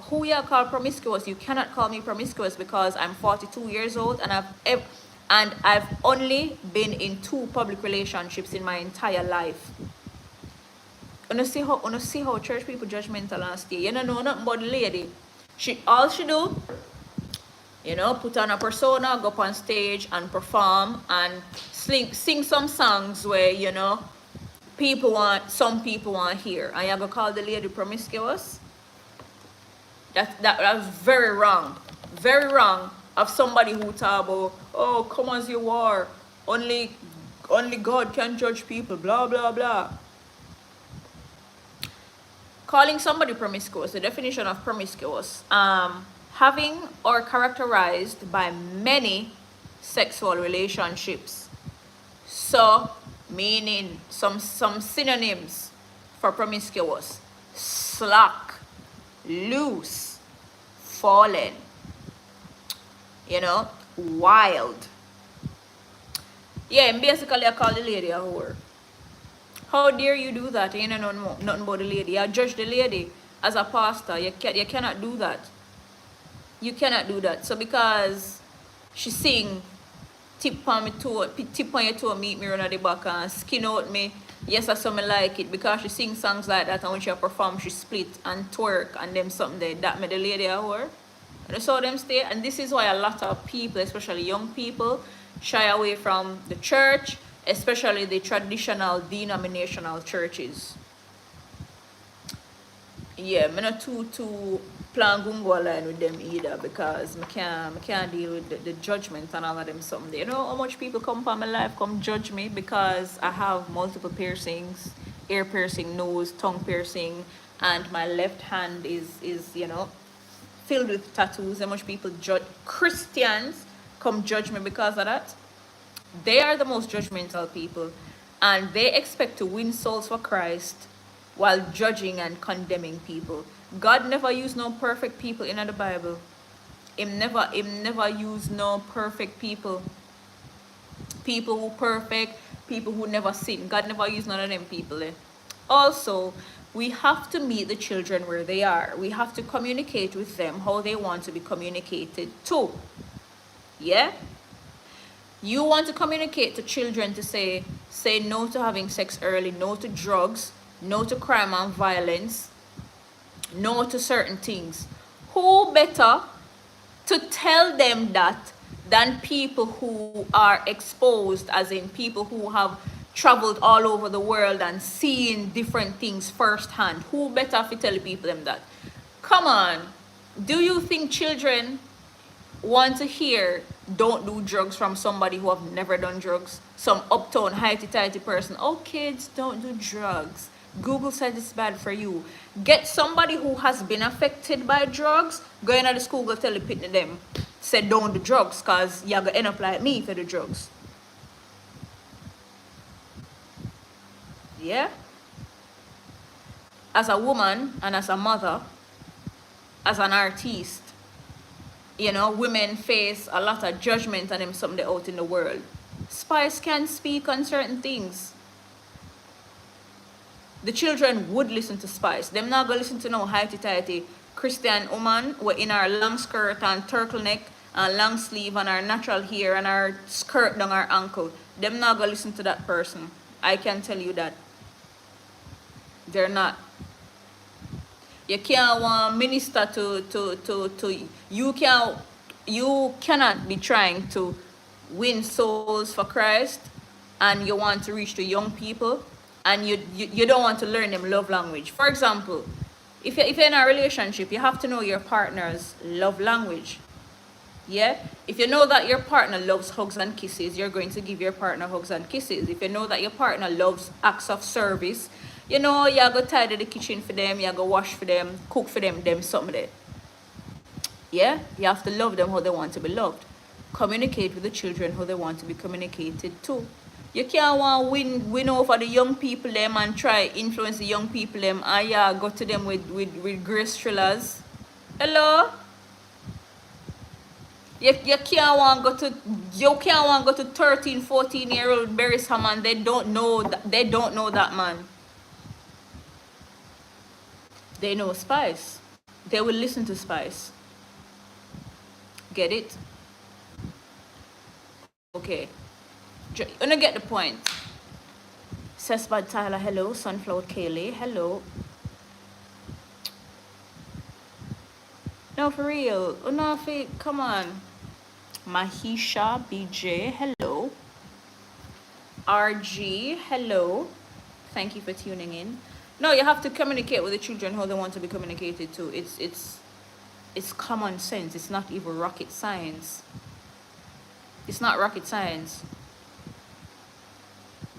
who you call promiscuous? You cannot call me promiscuous because I'm 42 years old and I've only been in 2 public relationships in my entire life. You see how church people judgmental last year. You don't know nothing about the lady. All she do, you know, put on a persona, go up on stage and perform and sing some songs where, you know, some people want to hear. And you're going to call the lady promiscuous? That was very wrong. Very wrong of somebody who talk about, oh, come as you are. Only God can judge people, blah, blah, blah. Calling somebody promiscuous, the definition of promiscuous, having or characterized by many sexual relationships. So, meaning some synonyms for promiscuous: slack, loose, fallen, you know, wild. Yeah, and basically I call the lady a whore. How dare you do that? You know nothing about the lady. You judge the lady as a pastor. You cannot do that. You cannot do that. So because she sing tip on your toe, meet me run the back and skin out me. Yes, I saw me like it. Because she sing songs like that and when she perform, she split and twerk and them something there. That made the lady a whore. And that's how them stay. And this is why a lot of people, especially young people, shy away from the church, especially the traditional denominational churches. Yeah, I'm not too plan gungo line with them either because I can't deal with the judgment and all of them something. You know how much people come from my life, come judge me because I have multiple piercings, ear piercing, nose, tongue piercing, and my left hand is you know, filled with tattoos. How much people judge Christians come judge me because of that? They are the most judgmental people, and they expect to win souls for Christ while judging and condemning people. God never used no perfect people in the Bible. Him never used no perfect people. People who perfect, people who never sin. God never used none of them people. Also, we have to meet the children where they are. We have to communicate with them how they want to be communicated to. Yeah? You want to communicate to children to say no to having sex early, no to drugs, no to crime and violence, no to certain things. Who better to tell them that than people who are exposed, as in people who have traveled all over the world and seen different things firsthand? Who better to tell people them that? Come on. Do you think children want to hear don't do drugs from somebody who have never done drugs? Some uptown highty-tighty person. Oh, kids, don't do drugs. Google said it's bad for you. Get somebody who has been affected by drugs, go into the school, go tell the pitney them, say don't do drugs, because you're going to end up like me for the drugs. Yeah? As a woman and as a mother, as an artist, you know, women face a lot of judgment and them something out in the world. Spice can speak on certain things. The children would listen to Spice. Them not gonna listen to no highty-tighty Christian woman with in our long skirt and turtleneck and long sleeve and our natural hair and our skirt down our ankle. Them not gonna listen to that person. I can tell you that. They're not. You can't want minister to you cannot be trying to win souls for Christ and you want to reach the young people and you don't want to learn them love language. For example, if you're in a relationship, you have to know your partner's love language. Yeah? If you know that your partner loves hugs and kisses, you're going to give your partner hugs and kisses. If you know that your partner loves acts of service, you know, you go tidy the kitchen for them, you go wash for them, cook for them something there. Yeah, you have to love them how they want to be loved. Communicate with the children how they want to be communicated to. You can't want win over the young people them and try influence the young people them and yeah, go to them with grace thrillers. Hello? You can't want go to 13, 14-year old Barry Hammond. They don't know that man. They know Spice. They will listen to Spice. Get it? Okay. You don't get the point. Sesbad Tyler, hello. Sunflower Kaylee, hello. No, for real. Unafi, come on. Mahisha BJ, hello. RG, hello. Thank you for tuning in. No, you have to communicate with the children how they want to be communicated to. It's common sense. It's not even rocket science. It's not rocket science.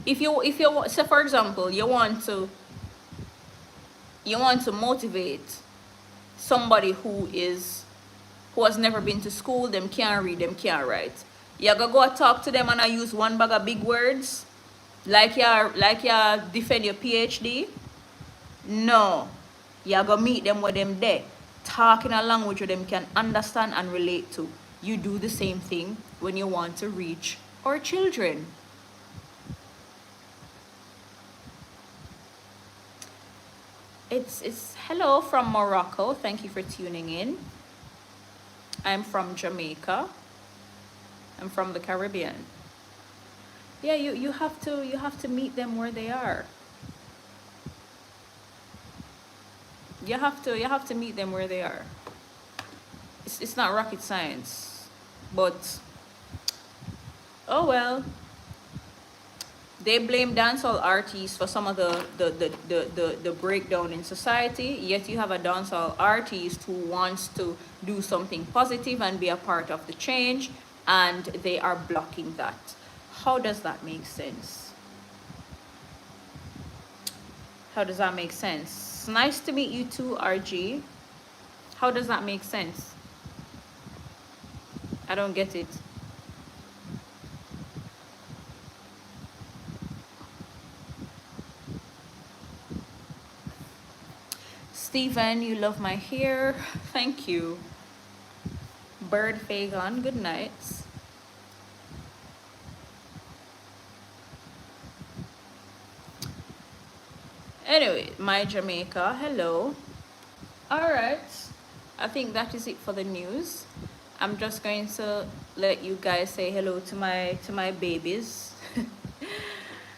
If you say for example, you want to motivate somebody who has never been to school, them can't read, them can't write. You go talk to them and I use one bag of big words like you defend your PhD. No. You go meet them with them there. Talk in a language where them can understand and relate to. You do the same thing when you want to reach our children. It's hello from Morocco. Thank you for tuning in. I'm from Jamaica. I'm from the Caribbean. Yeah, you have to meet them where they are. You have to meet them where they are. It's not rocket science, but oh well. They blame dancehall artists for some of the breakdown in society, yet you have a dancehall artist who wants to do something positive and be a part of the change, and they are blocking that. How does that make sense? How does that make sense? It's nice to meet you too, RG. How does that make sense? I don't get it. Steven, you love my hair. Thank you. Bird Fagon, good night. Anyway, my Jamaica, hello. Alright, I think that is it for the news. I'm just going to let you guys say hello to my babies.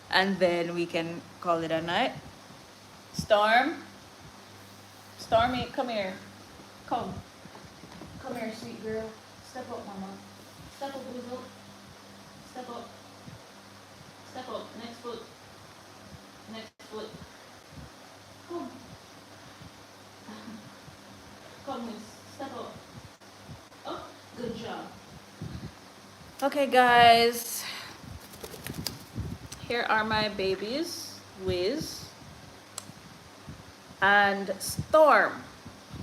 And then we can call it a night. Stormy, come here. Come here, sweet girl. Step up, mama. Step up, Boozle. Step up. Step up. Next foot. Next foot. Come. Come, miss. Step up. Oh, good job. Okay, guys. Here are my babies, Wiz and Storm.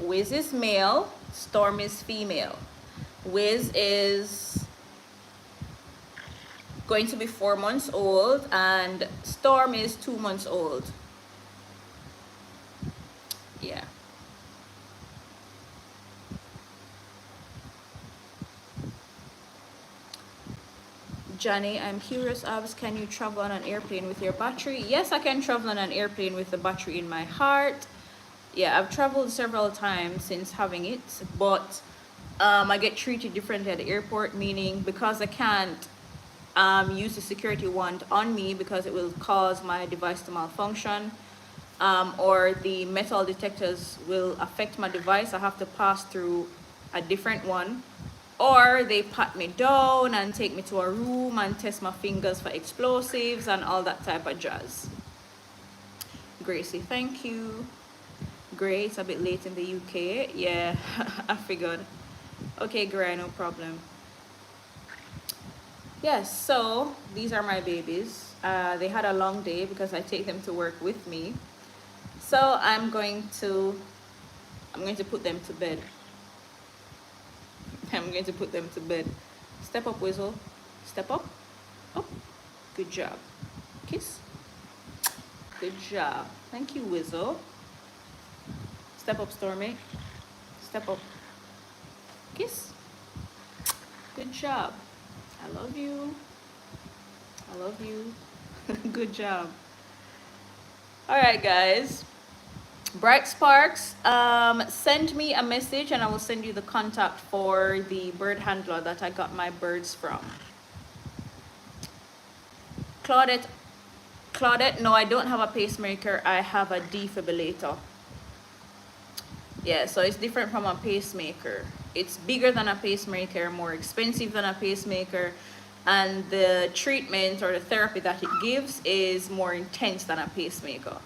Wiz is male, Storm is female. Wiz is going to be 4 months old and Storm is 2 months old. Yeah. Johnny, I'm curious, Abs, can you travel on an airplane with your battery? Yes, I can travel on an airplane with the battery in my heart. Yeah, I've traveled several times since having it, but I get treated differently at the airport, meaning because I can't use the security wand on me because it will cause my device to malfunction, or the metal detectors will affect my device. I have to pass through a different one. Or they pat me down and take me to a room and test my fingers for explosives and all that type of jazz. Gracie, thank you. Gray, it's a bit late in the UK. Yeah, I figured. Okay, Gray, no problem. Yes, so these are my babies. They had a long day because I take them to work with me. So I'm going to put them to bed. I'm going to put them to bed. Step up, Whistle. Step up. Up. Good job. Kiss. Good job. Thank you, Whistle. Step up, Stormy. Step up. Kiss. Good job. I love you. I love you. Good job. All right, guys. Bright Sparks, send me a message and I will send you the contact for the bird handler that I got my birds from. Claudette, no, I don't have a pacemaker. I have a defibrillator. Yeah, so it's different from a pacemaker. It's bigger than a pacemaker, more expensive than a pacemaker, and the treatment or the therapy that it gives is more intense than a pacemaker.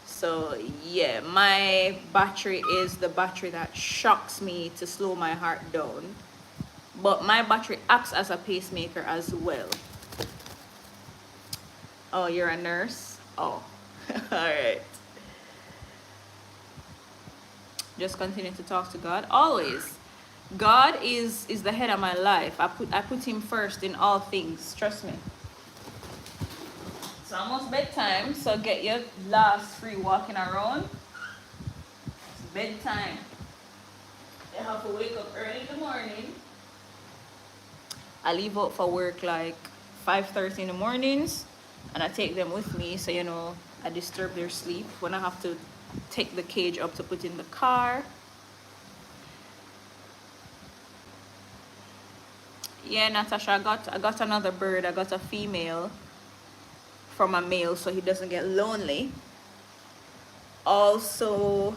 So yeah, my battery is the battery that shocks me to slow my heart down, but my battery acts as a pacemaker as well. Oh, you're a nurse? Oh, all right. Just continue to talk to God always. God is the head of my life. I put him first in all things. Trust me. It's almost bedtime, so get your last free walking around. It's bedtime. You have to wake up early in the morning. I leave out for work like 5:30 in the mornings, and I take them with me, so you know I disturb their sleep when I have to take the cage up to put in the car. Yeah, Natasha, I got another bird. I got a female from a male so he doesn't get lonely. Also,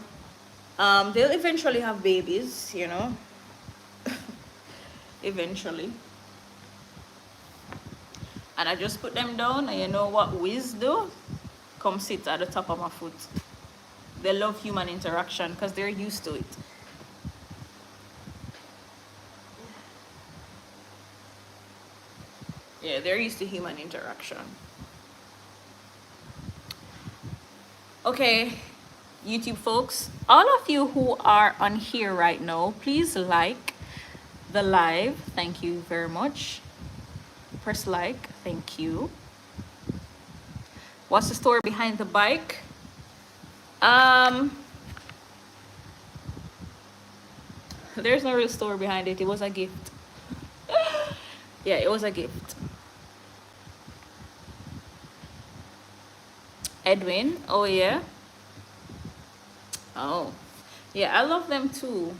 they'll eventually have babies, you know. Eventually. And I just put them down, and you know what Wiz do? Come sit at the top of my foot. They love human interaction because they're used to it. Yeah, they're used to human interaction. Okay, YouTube folks, all of you who are on here right now, please like the live. Thank you very much. Press like. Thank you. What's the story behind the bike? There's no real story behind it. It was a gift. Yeah, it was a gift. Edwin, oh yeah. Oh yeah, I love them too.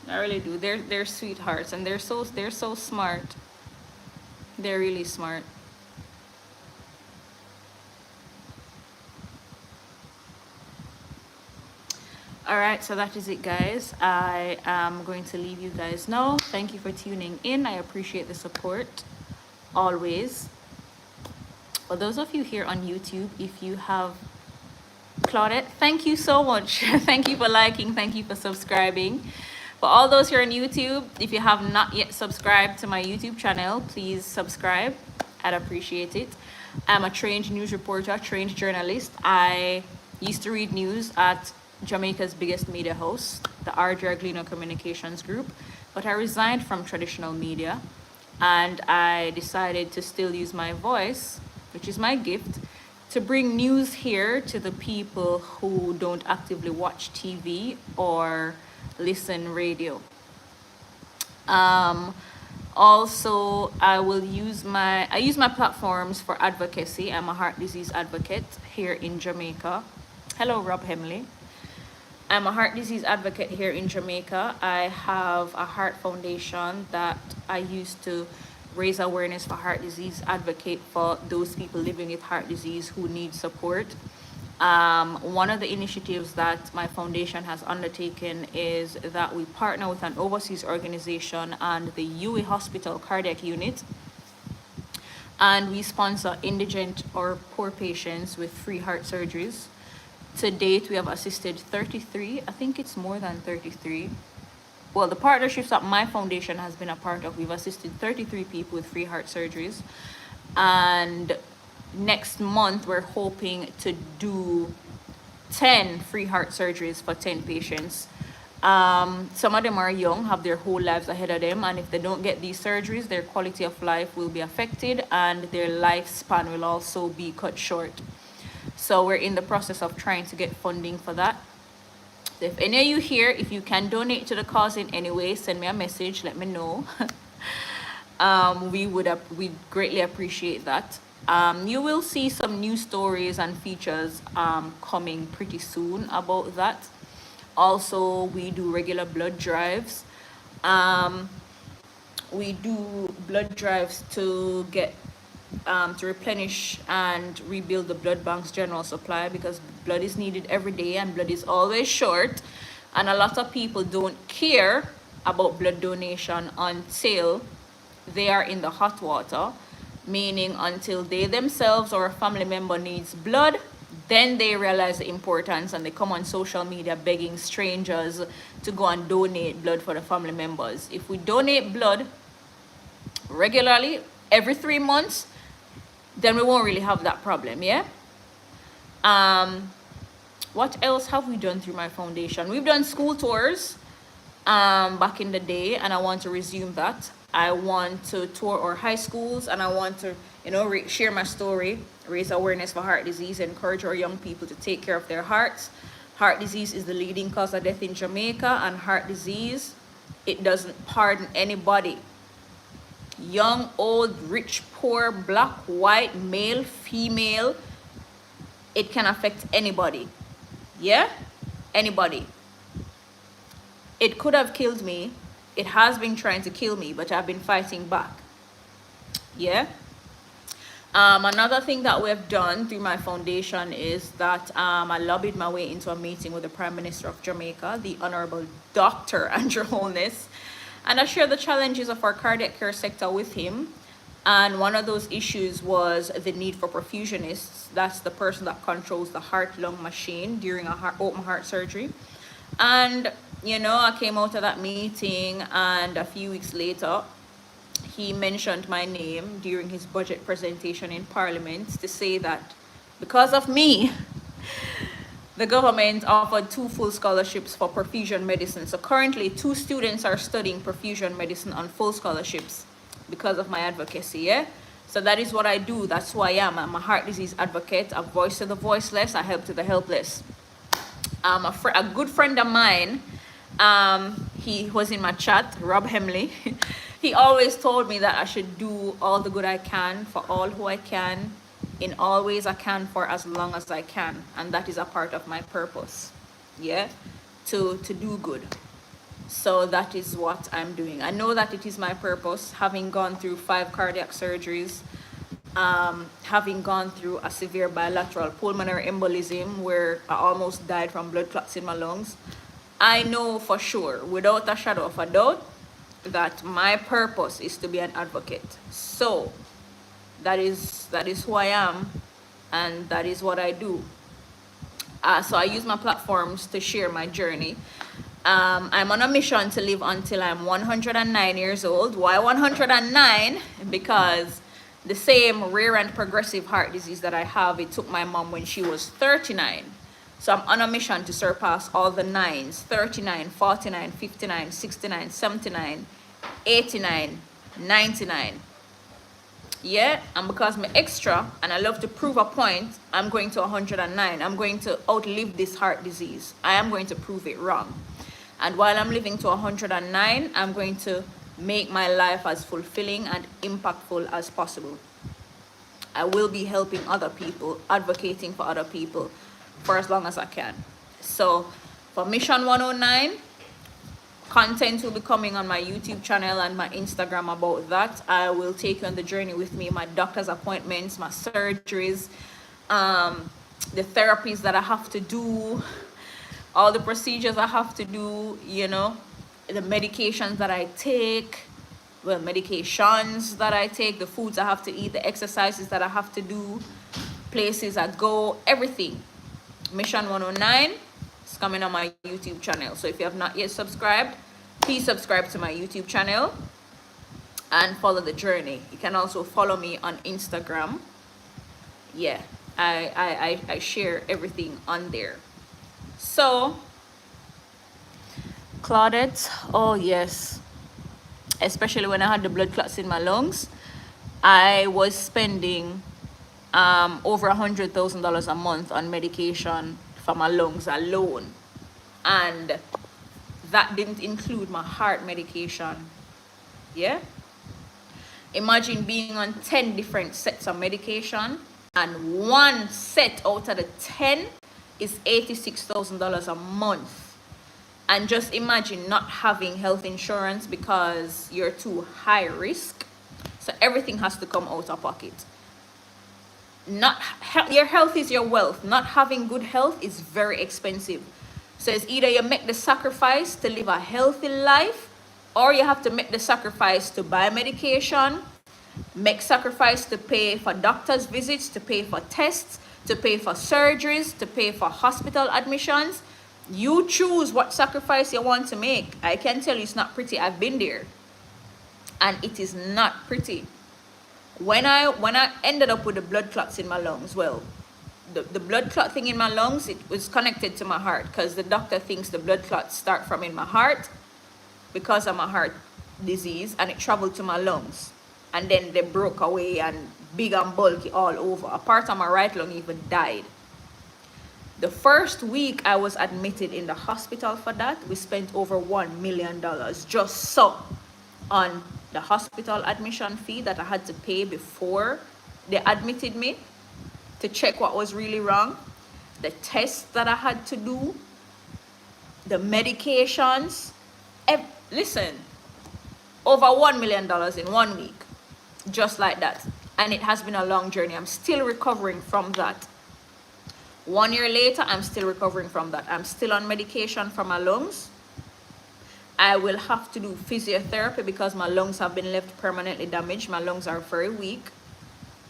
I really do. They're sweethearts, and they're so smart. They're really smart. All right, so that is it, guys. I am going to leave you guys now. Thank you for tuning in. I appreciate the support always. For those of you here on YouTube, if you have Claudette, thank you so much. Thank you for liking. Thank you for subscribing. For all those here on YouTube, if you have not yet subscribed to my YouTube channel, please subscribe. I'd appreciate it. I'm a trained news reporter, trained journalist. I used to read news at Jamaica's biggest media house, the R.J. Arglino Communications Group, but I resigned from traditional media, and I decided to still use my voice, which is my gift, to bring news here to the people who don't actively watch TV or listen radio. Also, I use my platforms for advocacy. I'm a heart disease advocate here in Jamaica. Hello, Rob Hemley. I'm a heart disease advocate here in Jamaica. I have a heart foundation that I use to raise awareness for heart disease, advocate for those people living with heart disease who need support. One of the initiatives that my foundation has undertaken is that we partner with an overseas organization and the UWI Hospital Cardiac Unit, and we sponsor indigent or poor patients with free heart surgeries. To date, we have assisted 33, I think it's more than 33. Well, the partnerships that my foundation has been a part of, we've assisted 33 people with free heart surgeries. And next month, we're hoping to do 10 free heart surgeries for 10 patients. Some of them are young, have their whole lives ahead of them, and if they don't get these surgeries, their quality of life will be affected and their lifespan will also be cut short. So we're in the process of trying to get funding for that. So if any of you here, if you can donate to the cause in any way, send me a message, let me know. We'd greatly appreciate that. You will see some new stories and features coming pretty soon about that. Also, we do regular blood drives. We do blood drives to get to replenish and rebuild the blood bank's general supply, because blood is needed every day and blood is always short, and a lot of people don't care about blood donation until they are in the hot water, meaning until they themselves or a family member needs blood, then they realize the importance and they come on social media begging strangers to go and donate blood for the family members. If we donate blood regularly every 3 months, then we won't really have that problem. Yeah. What else have we done through my foundation? We've done school tours back in the day, and I want to resume that. I want to tour our high schools, and I want to, share my story, raise awareness for heart disease, encourage our young people to take care of their hearts. Heart disease is the leading cause of death in Jamaica, and heart disease, it doesn't pardon anybody. Young, old, rich, poor, black, white, male, female, it can affect anybody. Yeah? Anybody. It could have killed me. It has been trying to kill me, but I've been fighting back. Yeah? Another thing that we have done through my foundation is that I lobbied my way into a meeting with the Prime Minister of Jamaica, the Honorable Dr. Andrew Holness, and I shared the challenges of our cardiac care sector with him. And one of those issues was the need for perfusionists. That's the person that controls the heart-lung machine during a open heart surgery. And, I came out of that meeting, and a few weeks later, he mentioned my name during his budget presentation in Parliament to say that because of me, the government offered 2 full scholarships for perfusion medicine. So currently 2 students are studying perfusion medicine on full scholarships because of my advocacy. Yeah. So that is what I do. That's who I am. I'm a heart disease advocate, a voice to the voiceless, a help to the helpless. A good friend of mine, he was in my chat, Rob Hemley. He always told me that I should do all the good I can for all who I can, in all ways I can, for as long as I can. And that is a part of my purpose. Yeah, to do good. So that is what I'm doing. I know that it is my purpose, having gone through 5 cardiac surgeries, having gone through a severe bilateral pulmonary embolism where I almost died from blood clots in my lungs. I know for sure, without a shadow of a doubt, that my purpose is to be an advocate. So that is who I am, and that is what I do. So I use my platforms to share my journey. I'm on a mission to live until I'm 109 years old. Why 109? Because the same rare and progressive heart disease that I have, it took my mom when she was 39. So I'm on a mission to surpass all the 9s, 39, 49, 59, 69, 79, 89, 99. Yeah, and because I'm extra and I love to prove a point, I'm going to 109. I'm going to outlive this heart disease. I am going to prove it wrong. And while I'm living to 109, I'm going to make my life as fulfilling and impactful as possible. I will be helping other people, advocating for other people for as long as I can. So for Mission 109, content will be coming on my YouTube channel and my Instagram about that. I will take you on the journey with me, my doctor's appointments, my surgeries, the therapies that I have to do, all the procedures I have to do, the medications that I take, medications that I take, the foods I have to eat, the exercises that I have to do, places I go, everything. Mission 109 is coming on my YouTube channel. So if you have not yet subscribed, please subscribe to my YouTube channel and follow the journey. You can also follow me on Instagram. Yeah, I share everything on there. So Claudette, oh yes, especially when I had the blood clots in my lungs, I was spending over $100,000 a month on medication for my lungs alone, and that didn't include my heart medication. Yeah, imagine being on 10 different sets of medication, and one set out of the 10 is $86,000 a month. And just imagine not having health insurance because you're too high risk. So everything has to come out of pocket. Your health is your wealth. Not having good health is very expensive. So it's either you make the sacrifice to live a healthy life, or you have to make the sacrifice to buy medication, make sacrifice to pay for doctor's visits, to pay for tests, to pay for surgeries, to pay for hospital admissions. You choose what sacrifice you want to make. I can tell you it's not pretty. I've been there. And it is not pretty. When I ended up with the blood clots in my lungs, well, the blood clot thing in my lungs, it was connected to my heart, because the doctor thinks the blood clots start from in my heart because of my heart disease, and it traveled to my lungs. And then they broke away and big and bulky all over. A part of my right lung even died. The first week I was admitted in the hospital for that, we spent over $1 million just so on the hospital admission fee that I had to pay before they admitted me to check what was really wrong, the tests that I had to do, the medications. Listen, over $1 million in 1 week, just like that. And it has been a long journey. I'm still recovering from that. 1 year later, I'm still recovering from that. I'm still on medication for my lungs. I will have to do physiotherapy because my lungs have been left permanently damaged. My lungs are very weak.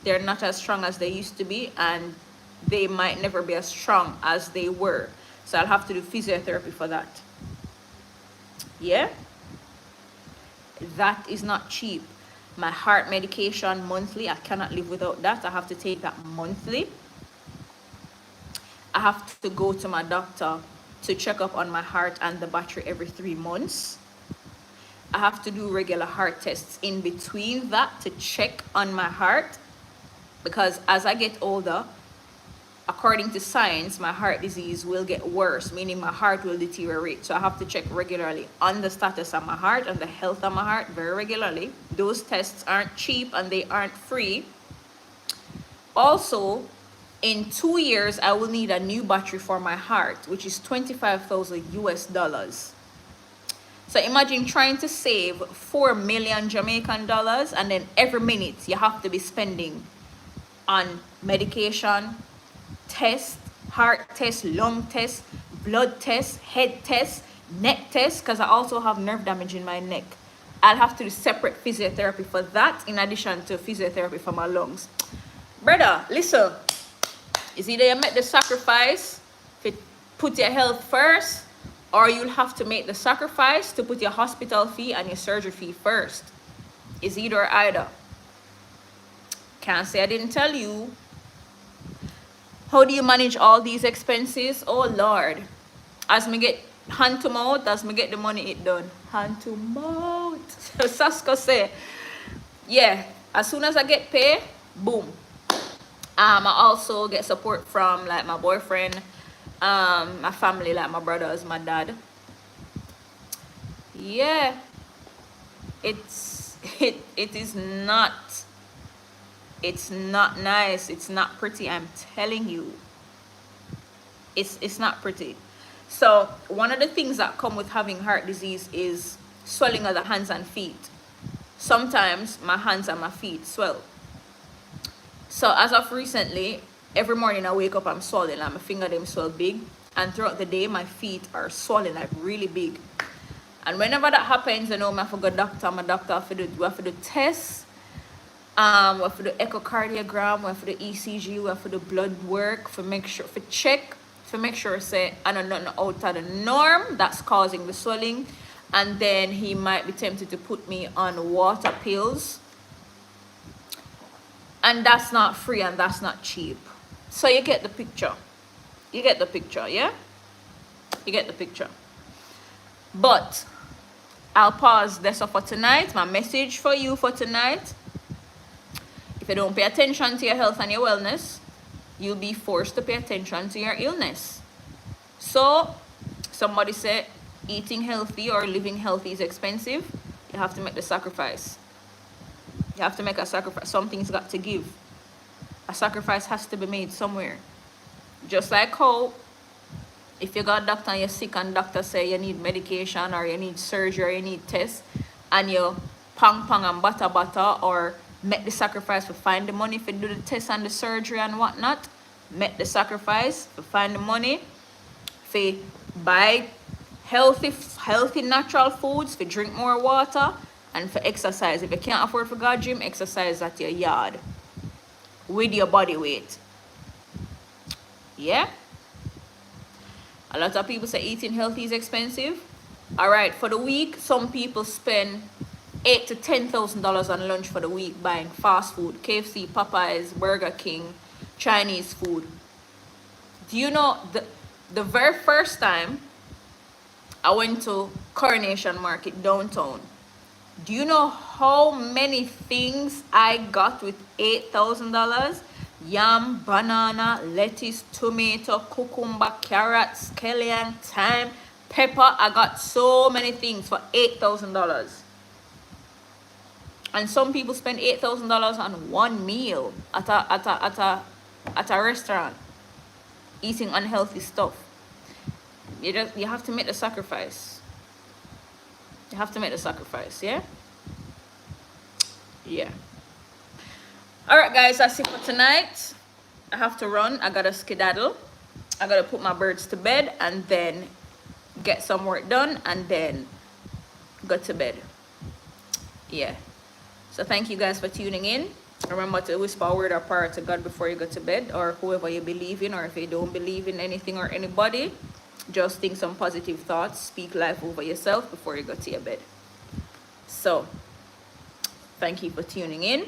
They're not as strong as they used to be, and they might never be as strong as they were. So I'll have to do physiotherapy for that. Yeah? That is not cheap. My heart medication monthly, I cannot live without that. I have to take that monthly. I have to go to my doctor to check up on my heart and the battery every 3 months. I have to do regular heart tests in between that to check on my heart, because as I get older, according to science, my heart disease will get worse, meaning my heart will deteriorate. So I have to check regularly on the status of my heart and the health of my heart very regularly. Those tests aren't cheap and they aren't free. Also, in 2 years, I will need a new battery for my heart, which is 25,000 US dollars. So imagine trying to save 4 million Jamaican dollars, and then every minute you have to be spending on medication, test, heart test, lung test, blood test, head test, neck test, because I also have nerve damage in my neck. I'll have to do separate physiotherapy for that, in addition to physiotherapy for my lungs. Brother, listen. It's either you make the sacrifice to put your health first, or you'll have to make the sacrifice to put your hospital fee and your surgery fee first. It's either or either. Can't say I didn't tell you. How do you manage all these expenses? Oh Lord. As me get hand to mouth, as me get the money, it done. Hand to mouth. So Sasko say, yeah, as soon as I get paid, boom. I also get support from like my boyfriend, my family, like my brothers, my dad. Yeah, it is not, it's not nice, it's not pretty. I'm telling you, it's not pretty. So one of the things that come with having heart disease is swelling of the hands and feet. Sometimes my hands and my feet swell. So as of recently, every morning I wake up, I'm swollen, like my finger them swell big, and throughout the day my feet are swollen like really big. And whenever that happens, you know, I have to go doctor. My doctor we have to do tests, we have to do echocardiogram, we have to do ECG, we have to do blood work for make sure, for check, to make sure say I don't know nothing out of the norm that's causing the swelling. And then he might be tempted to put me on water pills. And that's not free and that's not cheap. So you get the picture. You get the picture, yeah? You get the picture. But I'll pause this for tonight. My message for you for tonight: if you don't pay attention to your health and your wellness, you'll be forced to pay attention to your illness. So somebody said eating healthy or living healthy is expensive. You have to make the sacrifice. You have to make a sacrifice. Something's got to give. A sacrifice has to be made somewhere. Just like how if you got a doctor and you're sick and doctor say you need medication or you need surgery or you need tests, and you pang and butter or make the sacrifice to find the money for do the test and the surgery and whatnot, make the sacrifice to find the money for buy healthy natural foods, for drink more water, and for exercise. If you can't afford for go gym, exercise at your yard with your body weight. Yeah, a lot of people say eating healthy is expensive. All right, for the week, some people spend $8,000 to $10,000 on lunch for the week buying fast food, KFC, Popeyes, Burger King, Chinese food. Do you know the very first time I went to Coronation Market downtown, do you know how many things I got with $8,000? Yam, banana, lettuce, tomato, cucumber, carrots, scallion, thyme, pepper. I got so many things for $8,000. And some people spend $8,000 on one meal at a restaurant, eating unhealthy stuff. You have to make the sacrifice. You have to make the sacrifice, yeah? Yeah. All right, guys, that's it for tonight. I have to run. I gotta skedaddle. I gotta put my birds to bed and then get some work done and then go to bed. Yeah. So thank you guys for tuning in. Remember to whisper a word or prayer to God before you go to bed, or whoever you believe in, or if you don't believe in anything or anybody, just think some positive thoughts. Speak life over yourself before you go to your bed. So thank you for tuning in.